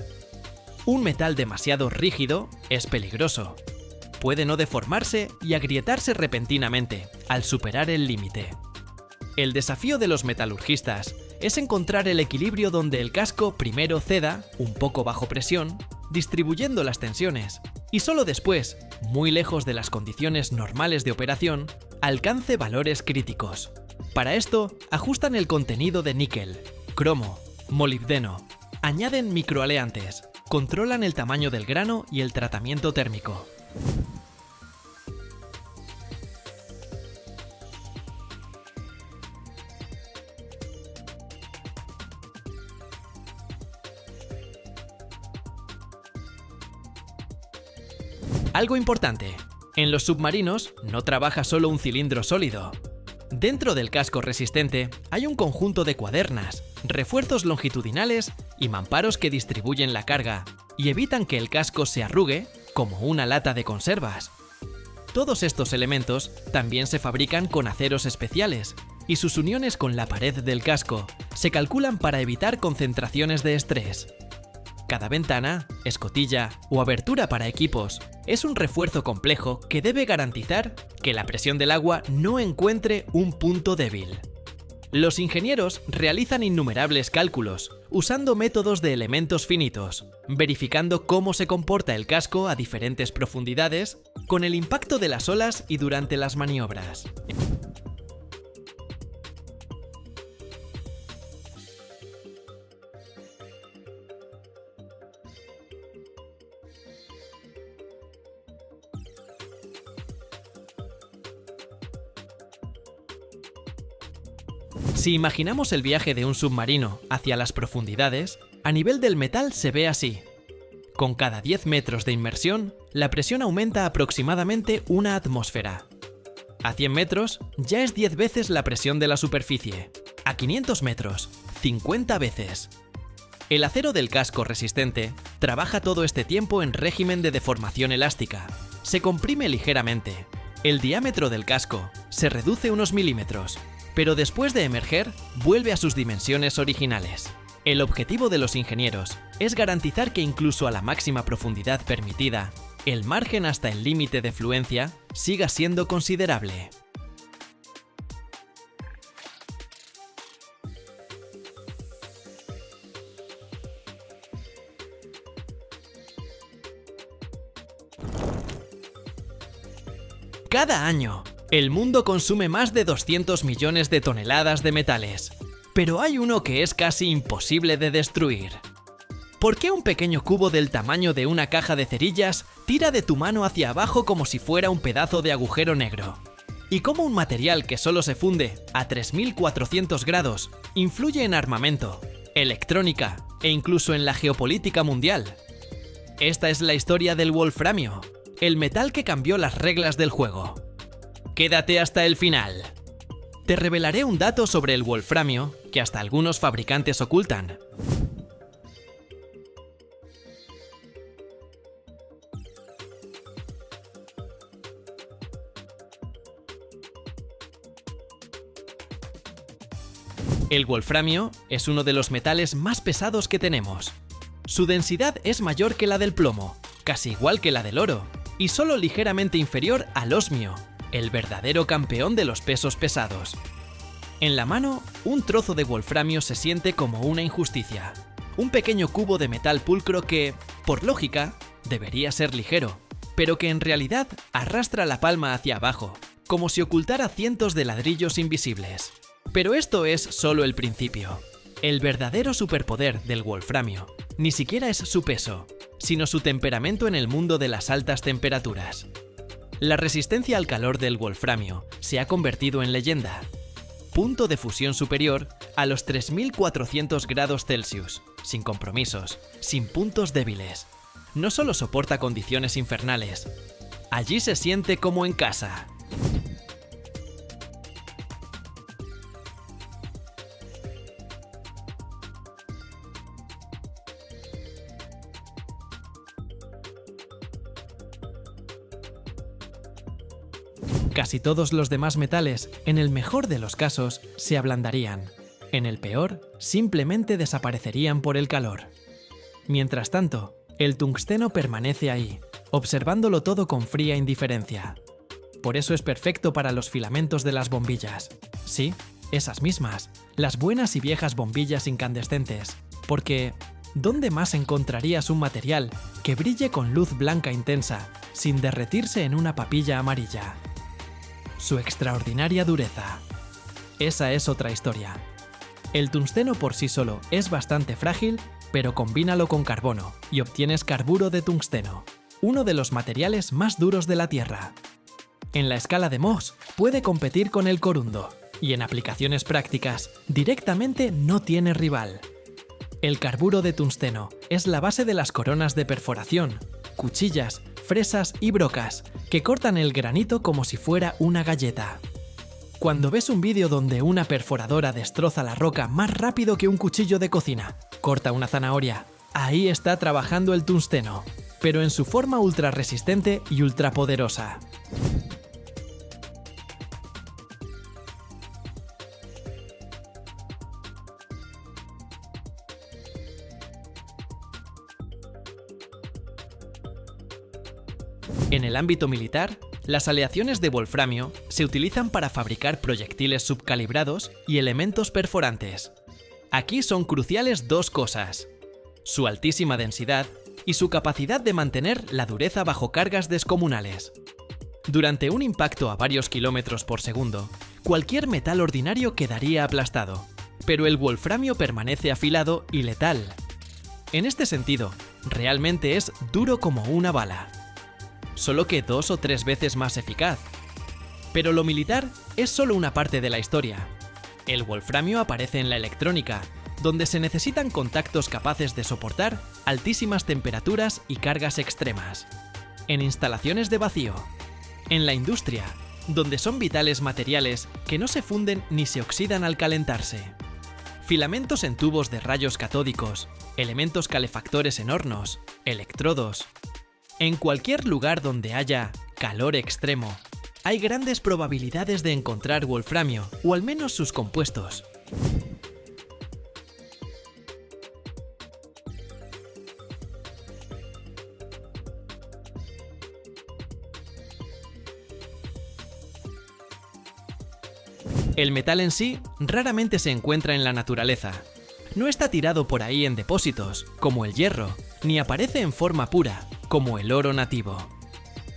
Un metal demasiado rígido es peligroso. Puede no deformarse y agrietarse repentinamente al superar el límite. El desafío de los metalurgistas es encontrar el equilibrio donde el casco primero ceda, un poco bajo presión, distribuyendo las tensiones, y solo después, muy lejos de las condiciones normales de operación, alcance valores críticos. Para esto, ajustan el contenido de níquel, cromo, molibdeno, añaden microaleantes, controlan el tamaño del grano y el tratamiento térmico. Algo importante: en los submarinos no trabaja solo un cilindro sólido. Dentro del casco resistente hay un conjunto de cuadernas, refuerzos longitudinales y mamparos que distribuyen la carga y evitan que el casco se arrugue como una lata de conservas. Todos estos elementos también se fabrican con aceros especiales y sus uniones con la pared del casco se calculan para evitar concentraciones de estrés. Cada ventana, escotilla o abertura para equipos es un refuerzo complejo que debe garantizar que la presión del agua no encuentre un punto débil. Los ingenieros realizan innumerables cálculos, usando métodos de elementos finitos, verificando cómo se comporta el casco a diferentes profundidades, con el impacto de las olas y durante las maniobras. Si imaginamos el viaje de un submarino hacia las profundidades, a nivel del metal se ve así. Con cada 10 metros de inmersión, la presión aumenta aproximadamente una atmósfera. A 100 metros ya es 10 veces la presión de la superficie. A 500 metros, 50 veces. El acero del casco resistente trabaja todo este tiempo en régimen de deformación elástica. Se comprime ligeramente. El diámetro del casco se reduce unos milímetros pero después de emerger, vuelve a sus dimensiones originales. El objetivo de los ingenieros es garantizar que incluso a la máxima profundidad permitida, el margen hasta el límite de fluencia siga siendo considerable. Cada año, el mundo consume más de 200 millones de toneladas de metales, pero hay uno que es casi imposible de destruir. ¿Por qué un pequeño cubo del tamaño de una caja de cerillas tira de tu mano hacia abajo como si fuera un pedazo de agujero negro? ¿Y cómo un material que solo se funde a 3400 grados influye en armamento, electrónica e incluso en la geopolítica mundial? Esta es la historia del wolframio, el metal que cambió las reglas del juego. Quédate hasta el final. Te revelaré un dato sobre el wolframio que hasta algunos fabricantes ocultan. El wolframio es uno de los metales más pesados que tenemos. Su densidad es mayor que la del plomo, casi igual que la del oro, y solo ligeramente inferior al osmio, el verdadero campeón de los pesos pesados. En la mano, un trozo de wolframio se siente como una injusticia. Un pequeño cubo de metal pulcro que, por lógica, debería ser ligero, pero que en realidad arrastra la palma hacia abajo, como si ocultara cientos de ladrillos invisibles. Pero esto es solo el principio. El verdadero superpoder del wolframio ni siquiera es su peso, sino su temperamento en el mundo de las altas temperaturas. La resistencia al calor del wolframio se ha convertido en leyenda. Punto de fusión superior a los 3400 grados Celsius, sin compromisos, sin puntos débiles. No solo soporta condiciones infernales, allí se siente como en casa. Casi todos los demás metales, en el mejor de los casos, se ablandarían. En el peor, simplemente desaparecerían por el calor. Mientras tanto, el tungsteno permanece ahí, observándolo todo con fría indiferencia. Por eso es perfecto para los filamentos de las bombillas. Sí, esas mismas, las buenas y viejas bombillas incandescentes. Porque, ¿dónde más encontrarías un material que brille con luz blanca intensa, sin derretirse en una papilla amarilla? Su extraordinaria dureza. Esa es otra historia. El tungsteno por sí solo es bastante frágil, pero combínalo con carbono y obtienes carburo de tungsteno, uno de los materiales más duros de la Tierra. En la escala de Mohs puede competir con el corundo, y en aplicaciones prácticas directamente no tiene rival. El carburo de tungsteno es la base de las coronas de perforación, cuchillas, fresas y brocas, que cortan el granito como si fuera una galleta. Cuando ves un vídeo donde una perforadora destroza la roca más rápido que un cuchillo de cocina, corta una zanahoria, ahí está trabajando el tungsteno, pero en su forma ultra resistente y ultrapoderosa. En el ámbito militar, las aleaciones de wolframio se utilizan para fabricar proyectiles subcalibrados y elementos perforantes. Aquí son cruciales dos cosas: su altísima densidad y su capacidad de mantener la dureza bajo cargas descomunales. Durante un impacto a varios kilómetros por segundo, cualquier metal ordinario quedaría aplastado, pero el wolframio permanece afilado y letal. En este sentido, realmente es duro como una bala, solo que 2 o 3 veces más eficaz. Pero lo militar es solo una parte de la historia. El wolframio aparece en la electrónica, donde se necesitan contactos capaces de soportar altísimas temperaturas y cargas extremas. En instalaciones de vacío. En la industria, donde son vitales materiales que no se funden ni se oxidan al calentarse. Filamentos en tubos de rayos catódicos, elementos calefactores en hornos, electrodos. En cualquier lugar donde haya calor extremo, hay grandes probabilidades de encontrar wolframio, o al menos sus compuestos. El metal en sí raramente se encuentra en la naturaleza. No está tirado por ahí en depósitos, como el hierro, ni aparece en forma pura, como el oro nativo.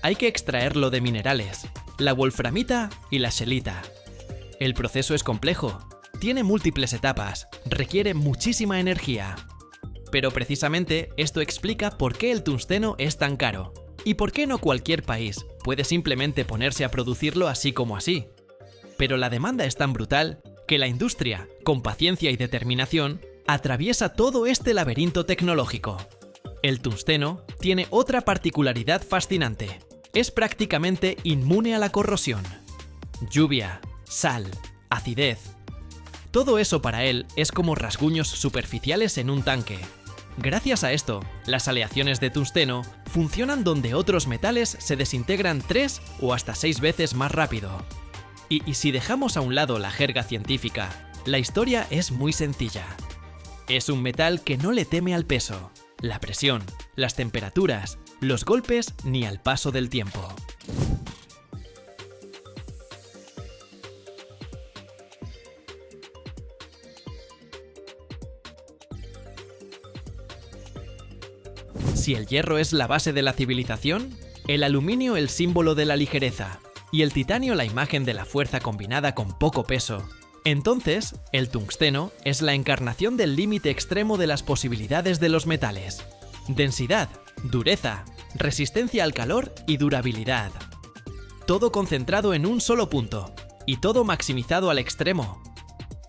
Hay que extraerlo de minerales, la wolframita y la scheelita. El proceso es complejo, tiene múltiples etapas, requiere muchísima energía. Pero precisamente esto explica por qué el tungsteno es tan caro, y por qué no cualquier país puede simplemente ponerse a producirlo así como así. Pero la demanda es tan brutal que la industria, con paciencia y determinación, atraviesa todo este laberinto tecnológico. El tungsteno tiene otra particularidad fascinante. Es prácticamente inmune a la corrosión. Lluvia, sal, acidez. Todo eso para él es como rasguños superficiales en un tanque. Gracias a esto, las aleaciones de tungsteno funcionan donde otros metales se desintegran 3 o hasta 6 veces más rápido. Y si dejamos a un lado la jerga científica, la historia es muy sencilla. Es un metal que no le teme al peso, la presión, las temperaturas, los golpes ni al paso del tiempo. Si el hierro es la base de la civilización, el aluminio el símbolo de la ligereza, y el titanio la imagen de la fuerza combinada con poco peso, entonces el tungsteno es la encarnación del límite extremo de las posibilidades de los metales. Densidad, dureza, resistencia al calor y durabilidad. Todo concentrado en un solo punto, y todo maximizado al extremo.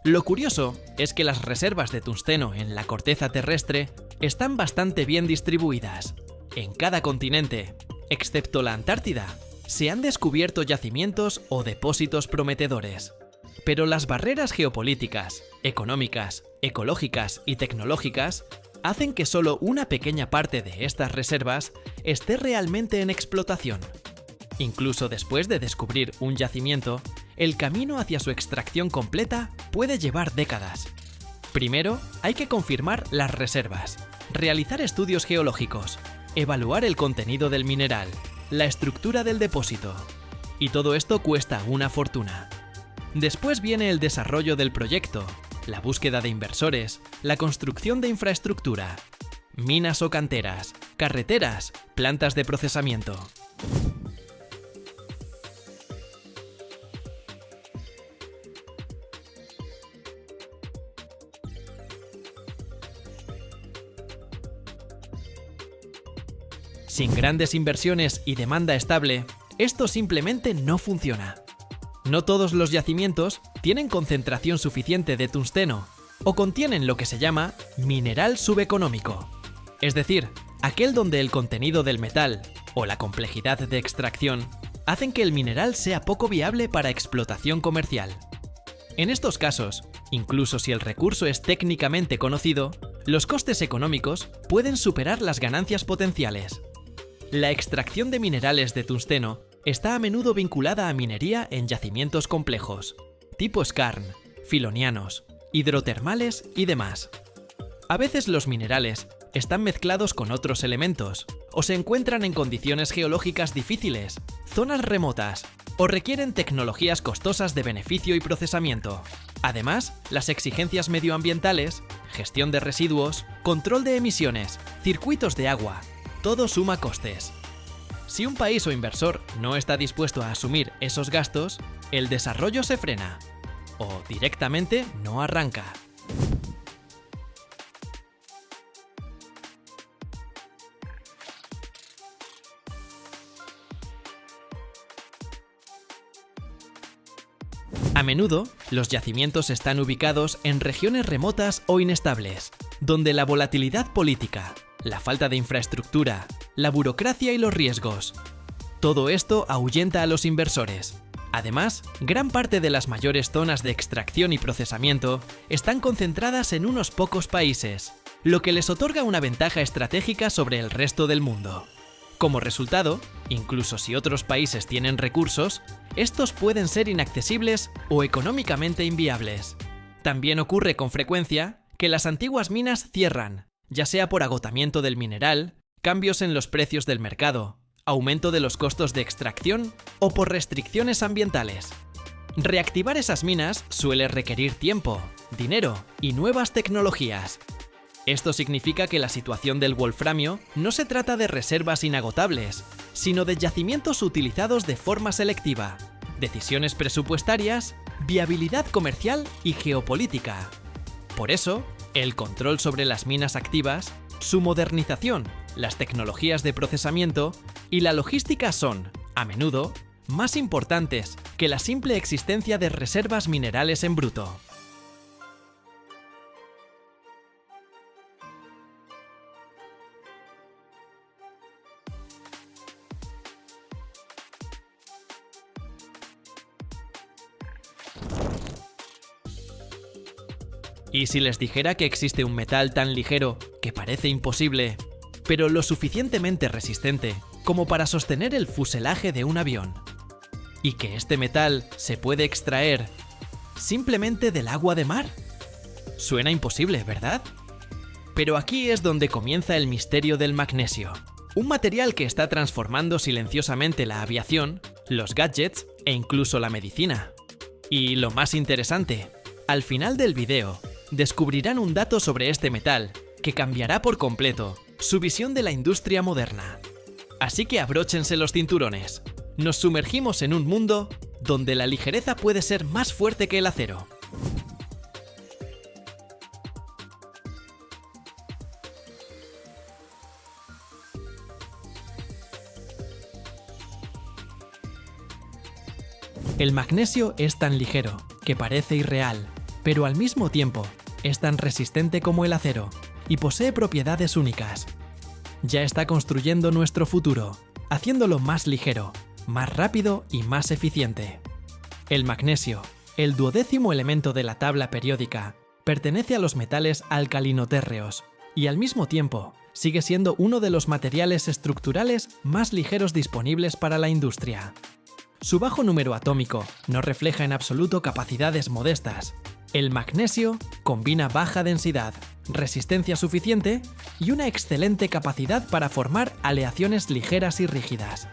Lo curioso es que las reservas de tungsteno en la corteza terrestre están bastante bien distribuidas. En cada continente, excepto la Antártida, se han descubierto yacimientos o depósitos prometedores. Pero las barreras geopolíticas, económicas, ecológicas y tecnológicas hacen que solo una pequeña parte de estas reservas esté realmente en explotación. Incluso después de descubrir un yacimiento, el camino hacia su extracción completa puede llevar décadas. Primero, hay que confirmar las reservas, realizar estudios geológicos, evaluar el contenido del mineral, la estructura del depósito. Y todo esto cuesta una fortuna. Después viene el desarrollo del proyecto, la búsqueda de inversores, la construcción de infraestructura, minas o canteras, carreteras, plantas de procesamiento. Sin grandes inversiones y demanda estable, esto simplemente no funciona. No todos los yacimientos tienen concentración suficiente de tungsteno o contienen lo que se llama mineral subeconómico, es decir, aquel donde el contenido del metal o la complejidad de extracción hacen que el mineral sea poco viable para explotación comercial. En estos casos, incluso si el recurso es técnicamente conocido, los costes económicos pueden superar las ganancias potenciales. La extracción de minerales de tungsteno está a menudo vinculada a minería en yacimientos complejos, tipo skarn, filonianos, hidrotermales y demás. A veces los minerales están mezclados con otros elementos, o se encuentran en condiciones geológicas difíciles, zonas remotas, o requieren tecnologías costosas de beneficio y procesamiento. Además, las exigencias medioambientales, gestión de residuos, control de emisiones, circuitos de agua, todo suma costes. Si un país o inversor no está dispuesto a asumir esos gastos, el desarrollo se frena o directamente no arranca. A menudo, los yacimientos están ubicados en regiones remotas o inestables, donde la volatilidad política, la falta de infraestructura, la burocracia y los riesgos. Todo esto ahuyenta a los inversores. Además, gran parte de las mayores zonas de extracción y procesamiento están concentradas en unos pocos países, lo que les otorga una ventaja estratégica sobre el resto del mundo. Como resultado, incluso si otros países tienen recursos, estos pueden ser inaccesibles o económicamente inviables. También ocurre con frecuencia que las antiguas minas cierran, ya sea por agotamiento del mineral, cambios en los precios del mercado, aumento de los costos de extracción o por restricciones ambientales. Reactivar esas minas suele requerir tiempo, dinero y nuevas tecnologías. Esto significa que la situación del wolframio no se trata de reservas inagotables, sino de yacimientos utilizados de forma selectiva, decisiones presupuestarias, viabilidad comercial y geopolítica. Por eso, el control sobre las minas activas, su modernización, las tecnologías de procesamiento y la logística son, a menudo, más importantes que la simple existencia de reservas minerales en bruto. ¿Y si les dijera que existe un metal tan ligero que parece imposible, pero lo suficientemente resistente como para sostener el fuselaje de un avión? ¿Y que este metal se puede extraer simplemente del agua de mar? Suena imposible, ¿verdad? Pero aquí es donde comienza el misterio del magnesio, un material que está transformando silenciosamente la aviación, los gadgets e incluso la medicina. Y lo más interesante, al final del video, descubrirán un dato sobre este metal que cambiará por completo su visión de la industria moderna. Así que abróchense los cinturones. Nos sumergimos en un mundo donde la ligereza puede ser más fuerte que el acero. El magnesio es tan ligero que parece irreal, pero al mismo tiempo es tan resistente como el acero y posee propiedades únicas. Ya está construyendo nuestro futuro, haciéndolo más ligero, más rápido y más eficiente. El magnesio, el 12º elemento de la tabla periódica, pertenece a los metales alcalinotérreos y al mismo tiempo sigue siendo uno de los materiales estructurales más ligeros disponibles para la industria. Su bajo número atómico no refleja en absoluto capacidades modestas. El magnesio combina baja densidad, resistencia suficiente y una excelente capacidad para formar aleaciones ligeras y rígidas.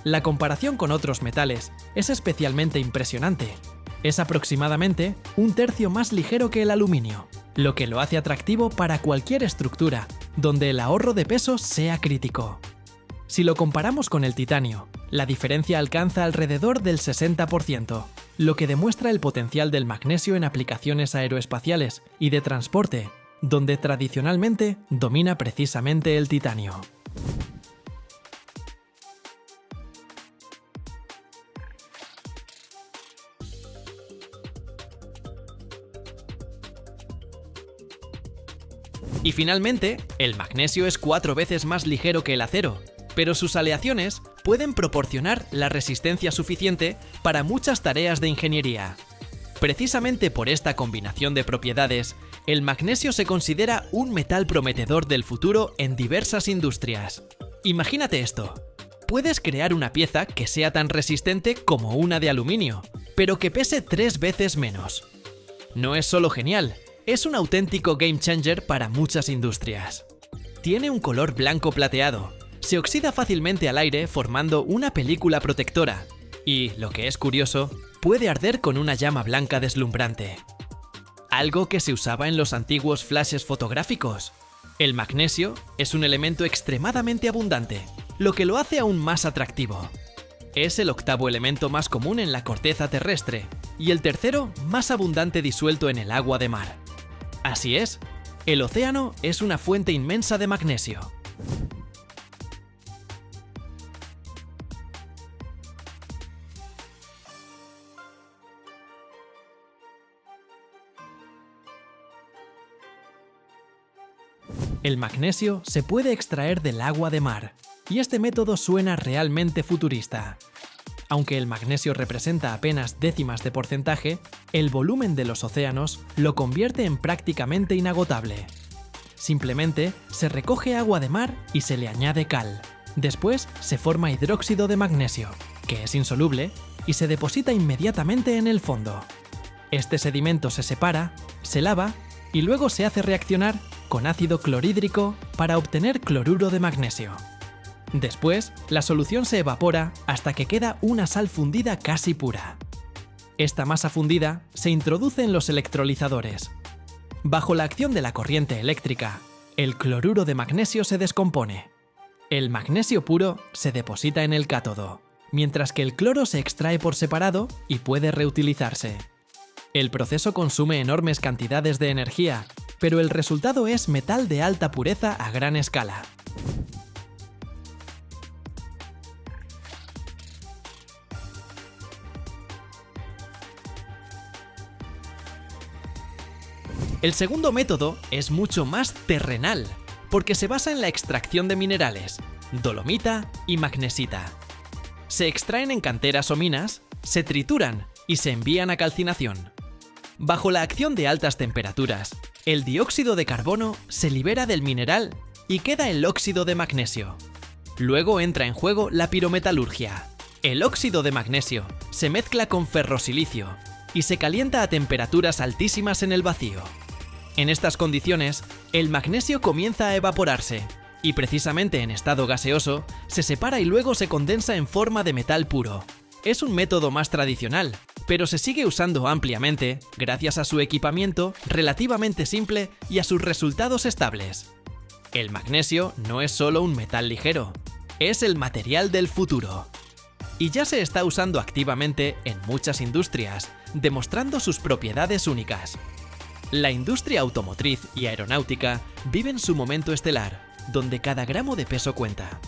La comparación con otros metales es especialmente impresionante. Es aproximadamente un tercio más ligero que el aluminio, lo que lo hace atractivo para cualquier estructura, donde el ahorro de peso sea crítico. Si lo comparamos con el titanio, la diferencia alcanza alrededor del 60%, lo que demuestra el potencial del magnesio en aplicaciones aeroespaciales y de transporte, donde tradicionalmente domina precisamente el titanio. Y finalmente, el magnesio es 4 veces más ligero que el acero, pero sus aleaciones pueden proporcionar la resistencia suficiente para muchas tareas de ingeniería. Precisamente por esta combinación de propiedades, el magnesio se considera un metal prometedor del futuro en diversas industrias. Imagínate esto. Puedes crear una pieza que sea tan resistente como una de aluminio, pero que pese 3 veces menos. No es solo genial, es un auténtico game changer para muchas industrias. Tiene un color blanco plateado, se oxida fácilmente al aire formando una película protectora y, lo que es curioso, puede arder con una llama blanca deslumbrante. Algo que se usaba en los antiguos flashes fotográficos. El magnesio es un elemento extremadamente abundante, lo que lo hace aún más atractivo. Es el 8º elemento más común en la corteza terrestre y el 3º más abundante disuelto en el agua de mar. Así es, el océano es una fuente inmensa de magnesio. El magnesio se puede extraer del agua de mar, y este método suena realmente futurista. Aunque el magnesio representa apenas décimas de porcentaje, el volumen de los océanos lo convierte en prácticamente inagotable. Simplemente se recoge agua de mar y se le añade cal. Después se forma hidróxido de magnesio. que es insoluble, y se deposita inmediatamente en el fondo. Este sedimento se separa, se lava y luego se hace reaccionar con ácido clorhídrico para obtener cloruro de magnesio. Después, la solución se evapora hasta que queda una sal fundida casi pura. Esta masa fundida se introduce en los electrolizadores. Bajo la acción de la corriente eléctrica, el cloruro de magnesio se descompone. El magnesio puro se deposita en el cátodo, mientras que el cloro se extrae por separado y puede reutilizarse. El proceso consume enormes cantidades de energía, pero el resultado es metal de alta pureza a gran escala. El segundo método es mucho más terrenal, porque se basa en la extracción de minerales, dolomita y magnesita. Se extraen en canteras o minas, se trituran y se envían a calcinación. Bajo la acción de altas temperaturas, el dióxido de carbono se libera del mineral y queda el óxido de magnesio. Luego entra en juego la pirometalurgia. El óxido de magnesio se mezcla con ferrosilicio y se calienta a temperaturas altísimas en el vacío. En estas condiciones, el magnesio comienza a evaporarse y precisamente en estado gaseoso se separa y luego se condensa en forma de metal puro. Es un método más tradicional, pero se sigue usando ampliamente gracias a su equipamiento relativamente simple y a sus resultados estables. El magnesio no es solo un metal ligero, es el material del futuro. Y ya se está usando activamente en muchas industrias, demostrando sus propiedades únicas. La industria automotriz y aeronáutica viven su momento estelar, donde cada gramo de peso cuenta.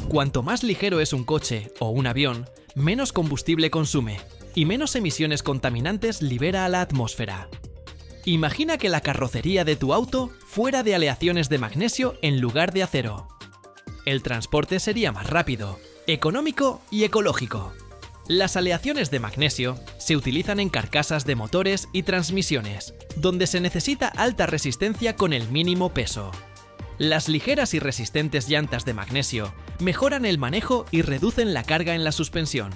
Cuanto más ligero es un coche o un avión, menos combustible consume y menos emisiones contaminantes libera a la atmósfera. Imagina que la carrocería de tu auto fuera de aleaciones de magnesio en lugar de acero. El transporte sería más rápido, económico y ecológico. Las aleaciones de magnesio se utilizan en carcasas de motores y transmisiones, donde se necesita alta resistencia con el mínimo peso. Las ligeras y resistentes llantas de magnesio mejoran el manejo y reducen la carga en la suspensión.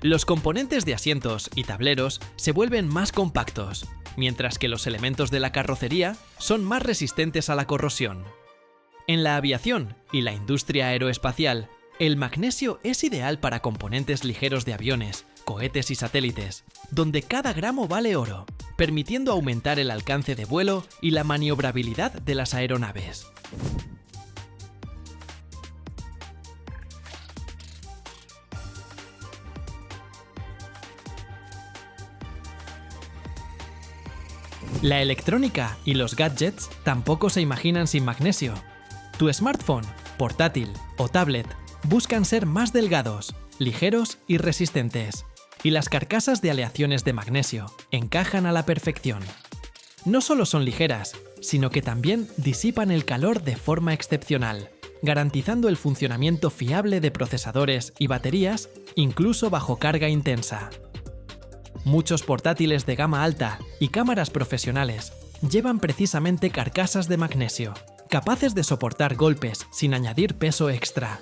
Los componentes de asientos y tableros se vuelven más compactos, mientras que los elementos de la carrocería son más resistentes a la corrosión. En la aviación y la industria aeroespacial, el magnesio es ideal para componentes ligeros de aviones, cohetes y satélites, donde cada gramo vale oro, permitiendo aumentar el alcance de vuelo y la maniobrabilidad de las aeronaves. La electrónica y los gadgets tampoco se imaginan sin magnesio. Tu smartphone, portátil o tablet buscan ser más delgados, ligeros y resistentes. Y las carcasas de aleaciones de magnesio encajan a la perfección. No solo son ligeras, sino que también disipan el calor de forma excepcional, garantizando el funcionamiento fiable de procesadores y baterías, incluso bajo carga intensa. Muchos portátiles de gama alta y cámaras profesionales llevan precisamente carcasas de magnesio, capaces de soportar golpes sin añadir peso extra.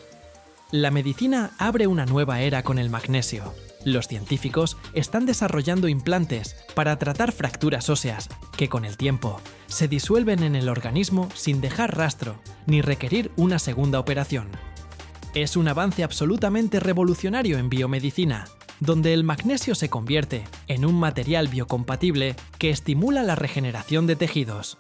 La medicina abre una nueva era con el magnesio. Los científicos están desarrollando implantes para tratar fracturas óseas que con el tiempo se disuelven en el organismo sin dejar rastro ni requerir una segunda operación. Es un avance absolutamente revolucionario en biomedicina, donde el magnesio se convierte en un material biocompatible que estimula la regeneración de tejidos.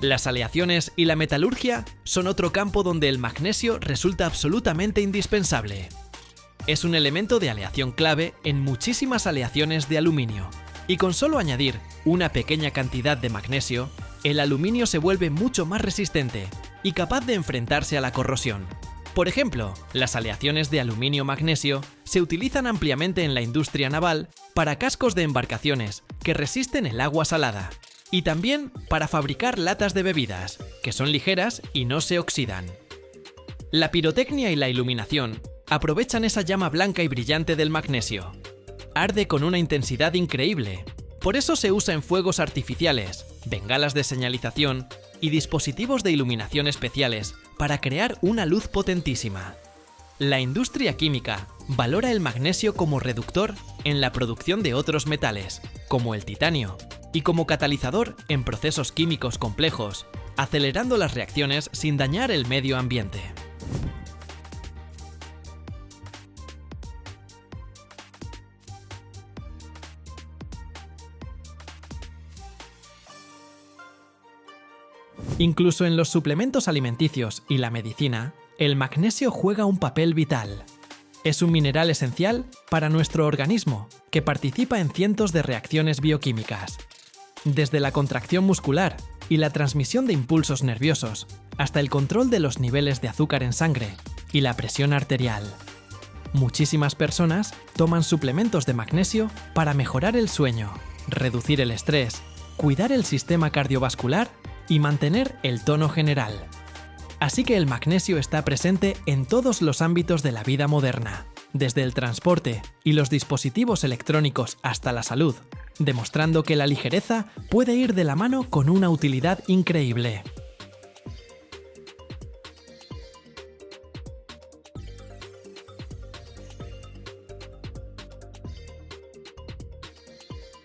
Las aleaciones y la metalurgia son otro campo donde el magnesio resulta absolutamente indispensable. Es un elemento de aleación clave en muchísimas aleaciones de aluminio, y con solo añadir una pequeña cantidad de magnesio, el aluminio se vuelve mucho más resistente y capaz de enfrentarse a la corrosión. Por ejemplo, las aleaciones de aluminio-magnesio se utilizan ampliamente en la industria naval para cascos de embarcaciones que resisten el agua salada y también para fabricar latas de bebidas, que son ligeras y no se oxidan. La pirotecnia y la iluminación aprovechan esa llama blanca y brillante del magnesio. Arde con una intensidad increíble, por eso se usa en fuegos artificiales, bengalas de señalización y dispositivos de iluminación especiales para crear una luz potentísima. La industria química valora el magnesio como reductor en la producción de otros metales, como el titanio, y como catalizador en procesos químicos complejos, acelerando las reacciones sin dañar el medio ambiente. Incluso en los suplementos alimenticios y la medicina, el magnesio juega un papel vital. Es un mineral esencial para nuestro organismo, que participa en cientos de reacciones bioquímicas. Desde la contracción muscular y la transmisión de impulsos nerviosos, hasta el control de los niveles de azúcar en sangre y la presión arterial. Muchísimas personas toman suplementos de magnesio para mejorar el sueño, reducir el estrés, cuidar el sistema cardiovascular y mantener el tono general. Así que el magnesio está presente en todos los ámbitos de la vida moderna, desde el transporte y los dispositivos electrónicos hasta la salud, demostrando que la ligereza puede ir de la mano con una utilidad increíble.